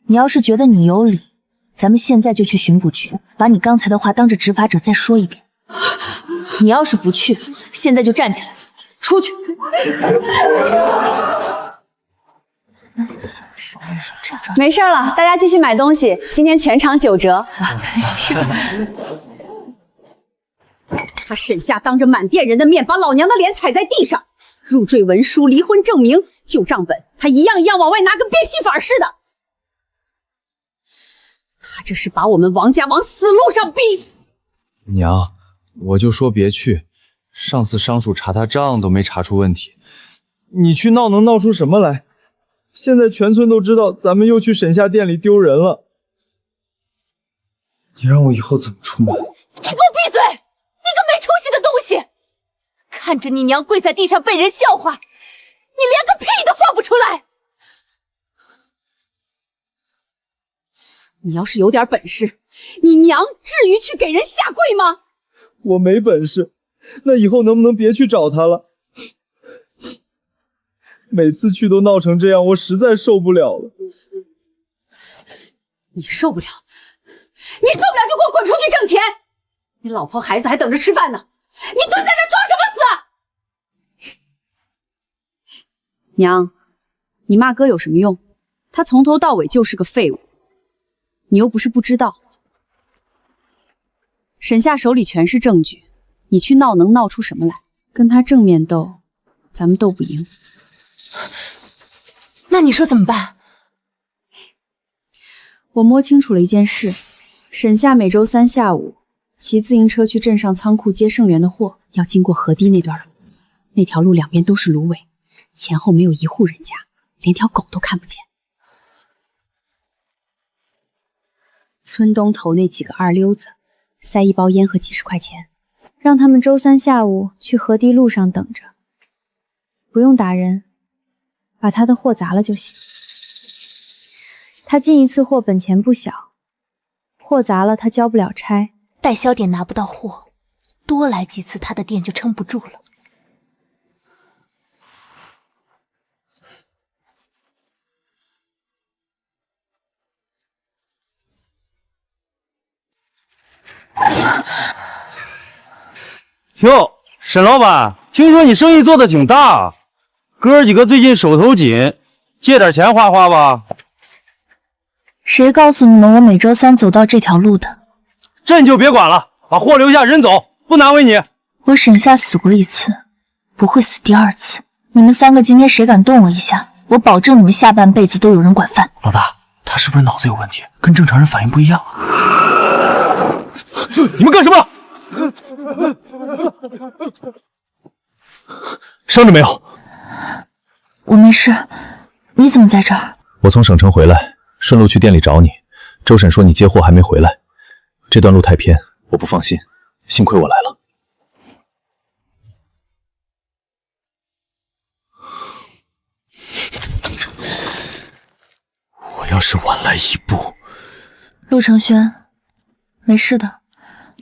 你要是觉得你有理，咱们现在就去巡捕局，把你刚才的话当着执法者再说一遍。你要是不去，现在就站起来，出去。没事了，大家继续买东西，今天全场9折。他沈夏当着满店人的面把老娘的脸踩在地上，入赘文书、离婚证明、旧账本，他一样一样往外拿，跟变戏法似的。他这是把我们王家往死路上逼。娘，我就说别去，上次商署查他账都没查出问题，你去闹能闹出什么来？现在全村都知道咱们又去沈夏店里丢人了，你让我以后怎么出门？你给我闭嘴！你个没出息的东西！看着你娘跪在地上被人笑话，你连个屁都放不出来！你要是有点本事，你娘至于去给人下跪吗？我没本事，那以后能不能别去找他了？每次去都闹成这样，我实在受不了了。你受不了，你受不了就给我滚出去挣钱！你老婆孩子还等着吃饭呢，你蹲在这装什么死？娘，你骂哥有什么用？他从头到尾就是个废物，你又不是不知道。沈夏手里全是证据，你去闹能闹出什么来？跟他正面斗，咱们斗不赢。那你说怎么办？我摸清楚了一件事，沈夏每周3下午骑自行车去镇上仓库接盛元的货，要经过河堤那段路，那条路两边都是芦苇，前后没有一户人家，连条狗都看不见。村东头那几个二溜子塞1包烟和几10块钱，让他们周3下午去河堤路上等着，不用打人，把他的货砸了就行。他进一次货本钱不小，货砸了他交不了差，代销点拿不到货，多来几次他的店就撑不住了。哟，沈老板，听说你生意做得挺大，哥几个最近手头紧，借点钱花花吧。谁告诉你们我每周3走到这条路的？朕就别管了，把货留下，人走，不难为你。我沈夏死过1次，不会死第2次。你们3个今天谁敢动我一下，我保证你们下半辈子都有人管饭。老大，他是不是脑子有问题，跟正常人反应不一样啊？你们干什么？伤着没有？我没事。你怎么在这儿？我从省城回来，顺路去店里找你。周婶说你接货还没回来，这段路太偏，我不放心，幸亏我来了。我要是晚来一步，陆承轩，没事的，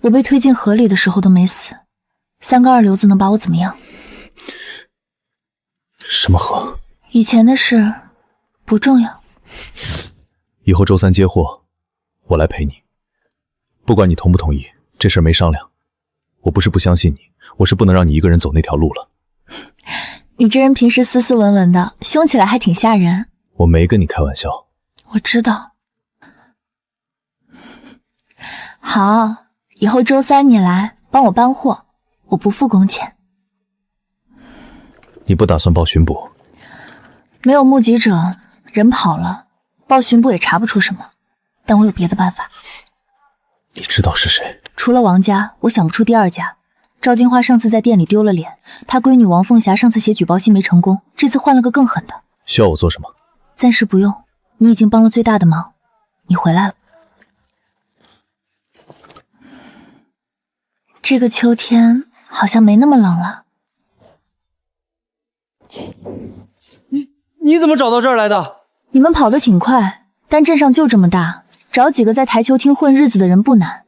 我被推进河里的时候都没死，3个二流子能把我怎么样？什么河？以前的事不重要。以后周3接货，我来陪你。不管你同不同意，这事儿没商量。我不是不相信你，我是不能让你一个人走那条路了。你这人平时斯斯文文的，凶起来还挺吓人。我没跟你开玩笑。我知道。好，以后周3你来帮我搬货，我不付工钱。你不打算报巡捕？没有目击者，人跑了，报巡捕也查不出什么。但我有别的办法。你知道是谁？除了王家，我想不出第2家。赵金花上次在店里丢了脸，她闺女王凤霞上次写举报信没成功，这次换了个更狠的。需要我做什么？暂时不用，你已经帮了最大的忙，你回来了。这个秋天好像没那么冷了。你怎么找到这儿来的？你们跑得挺快，但镇上就这么大，找几个在台球厅混日子的人不难。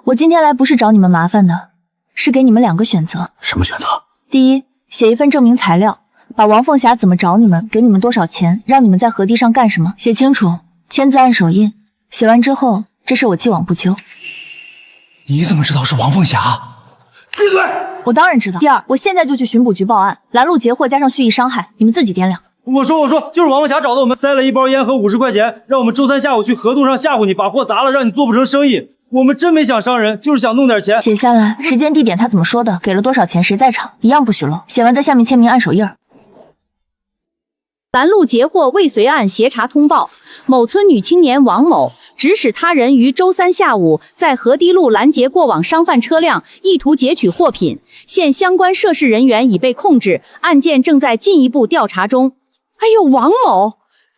我今天来不是找你们麻烦的，是给你们2个选择。什么选择？第一，写一份证明材料，把王凤霞怎么找你们，给你们多少钱，让你们在河堤上干什么，写清楚，签字按手印。写完之后，这事我既往不咎。你怎么知道是王凤霞？闭嘴！我当然知道。第二，我现在就去巡捕局报案，拦路截获加上蓄意伤害，你们自己掂量。我说，就是王凤霞找的我们，塞了1包烟和50块钱，让我们周3下午去河渡上吓唬你，把货砸了，让你做不成生意。我们真没想伤人，就是想弄点钱。写下来，时间地点他怎么说的，给了多少钱，谁在场，一样不许漏。写完在下面签名按手印儿。拦路截获未遂案协查通报：某村女青年王某指使他人于周3下午在河堤路拦截过往商贩车辆，意图劫取货品。现相关涉事人员已被控制，案件正在进一步调查中。哎呦，王某，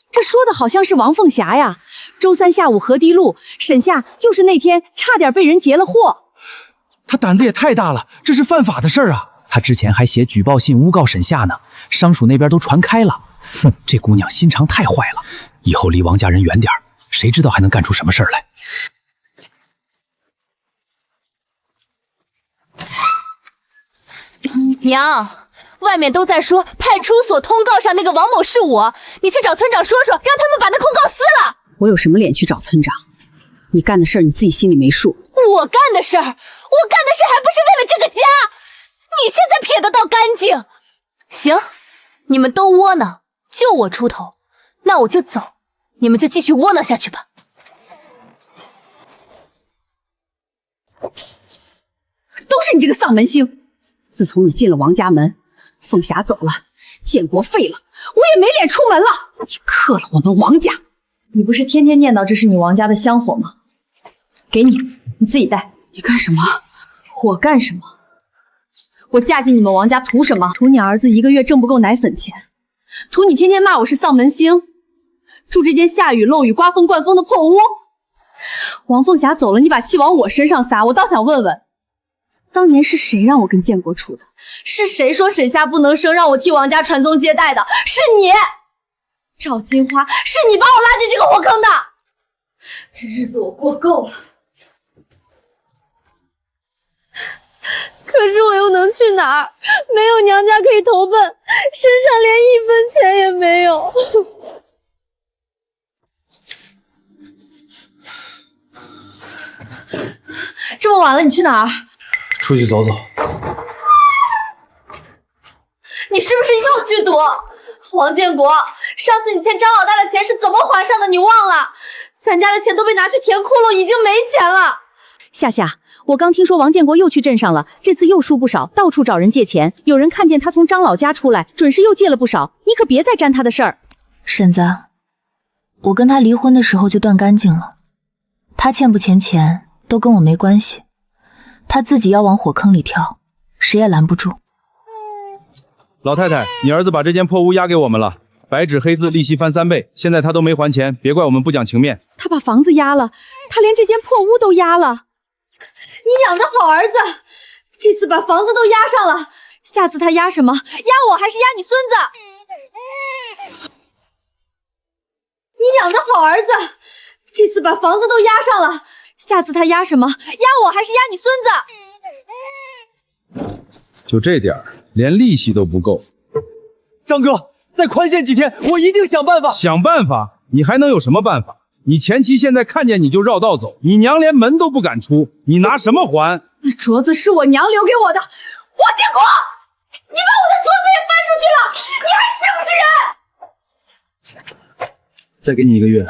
这说的好像是王凤霞呀！周3下午河堤路，沈夏就是那天差点被人劫了货。他胆子也太大了，这是犯法的事儿啊！他之前还写举报信诬告沈夏呢，商署那边都传开了。哼，这姑娘心肠太坏了，以后离王家人远点，谁知道还能干出什么事儿来。娘，外面都在说派出所通告上那个王某是我，你去找村长说说，让他们把那控告撕了。我有什么脸去找村长？你干的事儿你自己心里没数。我干的事儿还不是为了这个家？你现在撇得倒干净？行，你们都窝囊，就我出头，那我就走，你们就继续窝囊下去吧。都是你这个丧门星！自从你进了王家门，凤霞走了，建国废了，我也没脸出门了。你克了我们王家！你不是天天念叨这是你王家的香火吗？给你，你自己带。你干什么？我干什么？我嫁进你们王家图什么？图你儿子1个月挣不够奶粉钱，图你天天骂我是丧门星，住这间下雨漏雨刮风灌风的破屋。王凤霞走了，你把气往我身上撒，我倒想问问，当年是谁让我跟建国处的？是谁说沈夏不能生，让我替王家传宗接代的？是你，赵金花，是你把我拉进这个火坑的。这日子我过够了，可是我又能去哪儿？没有娘家可以投奔，身上连1分钱也没有。这么晚了，你去哪儿？出去走走。你是不是又去赌？王建国，上次你欠张老大的钱是怎么还上的？你忘了？咱家的钱都被拿去填窟窿，已经没钱了。夏夏，我刚听说王建国又去镇上了，这次又输不少，到处找人借钱。有人看见他从张老家出来，准是又借了不少。你可别再沾他的事儿。婶子，我跟他离婚的时候就断干净了，他欠不欠钱都跟我没关系，他自己要往火坑里跳，谁也拦不住。老太太，你儿子把这间破屋押给我们了，白纸黑字，利息翻3倍，现在他都没还钱，别怪我们不讲情面。他把房子押了，他连这间破屋都押了。你养的好儿子，这次把房子都押上了，下次他押什么？押我还是押你孙子？你养的好儿子，这次把房子都押上了，下次他押什么？押我还是押你孙子？就这点儿，连利息都不够。张哥，再宽限几天，我一定想办法。想办法？你还能有什么办法？你前妻现在看见你就绕道走，你娘连门都不敢出，你拿什么还？那镯子是我娘留给我的，王建国，你把我的镯子也翻出去了，你还是不是人？再给你1个月，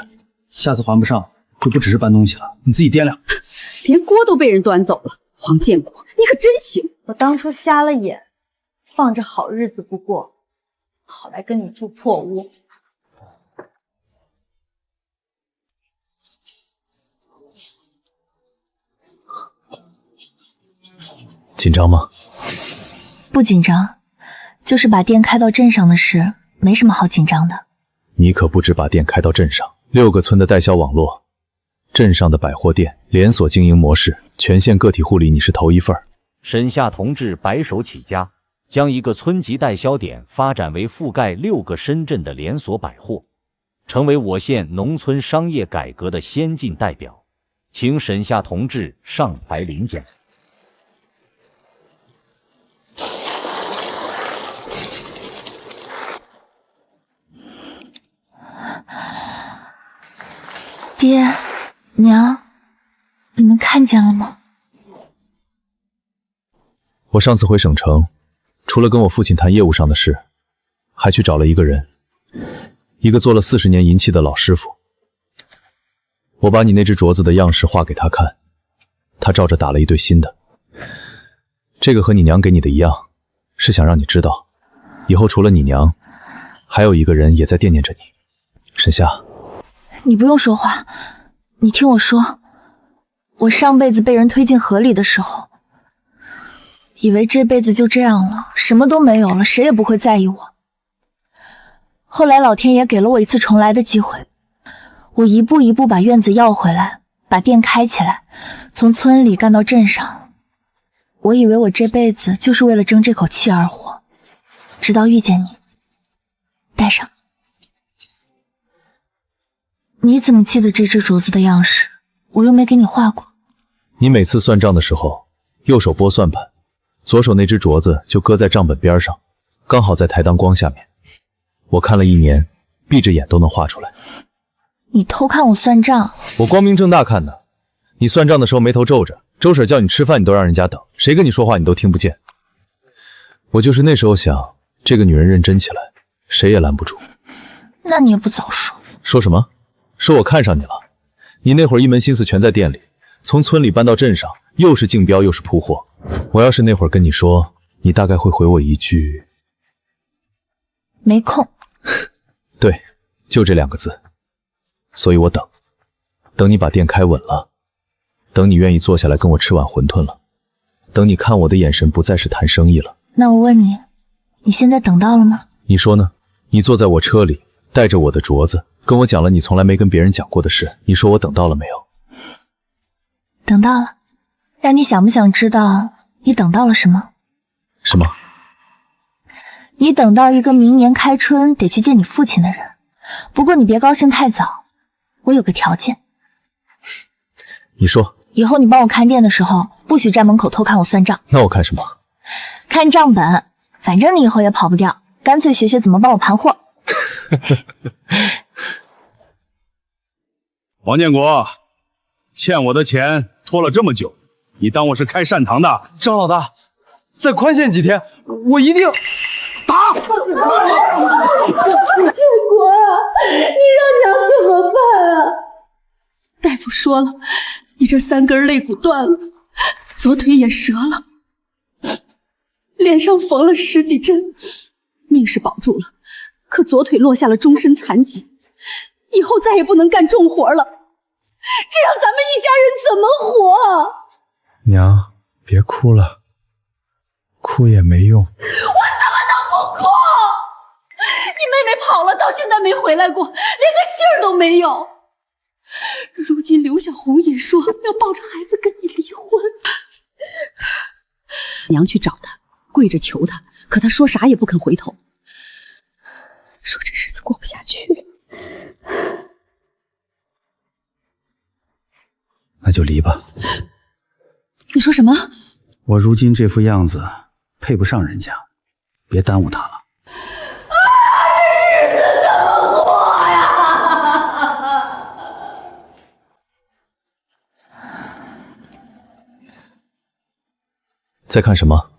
下次还不上就不只是搬东西了，你自己掂量。连锅都被人端走了，王建国，你可真行！我当初瞎了眼，放着好日子不过，跑来跟你住破屋。紧张吗？不紧张，就是把店开到镇上的事，没什么好紧张的。你可不止把店开到镇上，6个村的代销网络，镇上的百货店连锁经营模式，全县个体户里你是头一份。沈夏同志白手起家，将一个村级代销点发展为覆盖6个深圳的连锁百货，成为我县农村商业改革的先进代表，请沈夏同志上台领奖。爹娘，你们看见了吗？我上次回省城，除了跟我父亲谈业务上的事，还去找了一个人，一个做了40年银器的老师傅。我把你那只镯子的样式画给他看，他照着打了一对新的。这个和你娘给你的一样，是想让你知道，以后除了你娘，还有一个人也在惦念着你。沈夏，你不用说话，你听我说，我上辈子被人推进河里的时候，以为这辈子就这样了，什么都没有了，谁也不会在意我。后来老天爷给了我一次重来的机会，我一步一步把院子要回来，把店开起来，从村里干到镇上。我以为我这辈子就是为了争这口气而活，直到遇见你。戴上。你怎么记得这只镯子的样式？我又没给你画过。你每次算账的时候，右手拨算盘，左手那只镯子就搁在账本边上，刚好在台灯光下面。我看了1年，闭着眼都能画出来。你偷看我算账？我光明正大看的。你算账的时候眉头皱着，周婶叫你吃饭你都让人家等，谁跟你说话你都听不见。我就是那时候想，这个女人认真起来，谁也拦不住。那你也不早说。说什么？说我看上你了？你那会儿一门心思全在店里，从村里搬到镇上，又是竞标又是铺货。我要是那会儿跟你说，你大概会回我一句没空。对，就这2个字。所以我等你把店开稳了，等你愿意坐下来跟我吃碗馄饨了，等你看我的眼神不再是谈生意了。那我问你，你现在等到了吗？你说呢？你坐在我车里，带着我的镯子，跟我讲了你从来没跟别人讲过的事，你说我等到了没有？等到了。让你想不想知道你等到了什么？什么？你等到一个明年开春得去见你父亲的人。不过你别高兴太早，我有个条件。你说。以后你帮我看店的时候，不许站门口偷看我算账。那我看什么？看账本，反正你以后也跑不掉，干脆学学怎么帮我盘货。王建国，欠我的钱拖了这么久，你当我是开善堂的？张老大，再宽限几天，我一定打。建国啊，你让娘怎么办啊？大夫说了，你这3根肋骨断了，左腿也折了，脸上缝了10几针，命是保住了，可左腿落下了终身残疾，以后再也不能干重活了。这让咱们一家人怎么活？娘，别哭了，哭也没用。我怎么能不哭？你妹妹跑了，到现在没回来过，连个信儿都没有。如今刘小红也说要抱着孩子跟你离婚。娘去找他，跪着求他，可他说啥也不肯回头，说这日子过不下去。那就离吧。你说什么？我如今这副样子配不上人家，别耽误他了。日子怎么过呀？在看什么？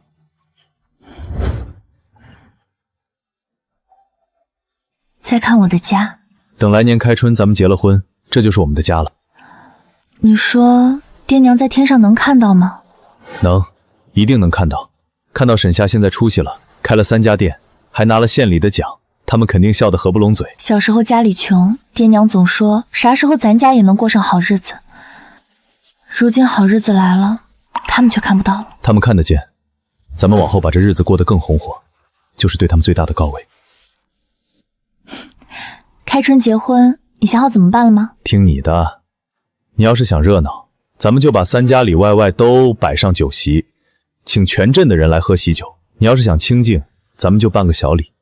在看我的家。等来年开春咱们结了婚，这就是我们的家了。你说爹娘在天上能看到吗？能，一定能看到。看到沈夏现在出息了，开了3家店，还拿了县里的奖，他们肯定笑得合不拢嘴。小时候家里穷，爹娘总说啥时候咱家也能过上好日子。如今好日子来了，他们却看不到了。他们看得见，咱们往后把这日子过得更红火，就是对他们最大的告慰。开春结婚，你想好怎么办了吗？听你的，你要是想热闹，咱们就把3家里外外都摆上酒席，请全镇的人来喝喜酒。你要是想清静，咱们就办个小礼，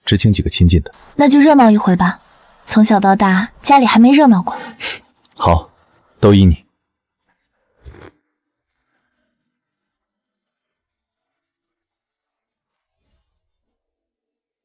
只请几个亲近的。那就热闹一回吧。从小到大，家里还没热闹过。好，都依你。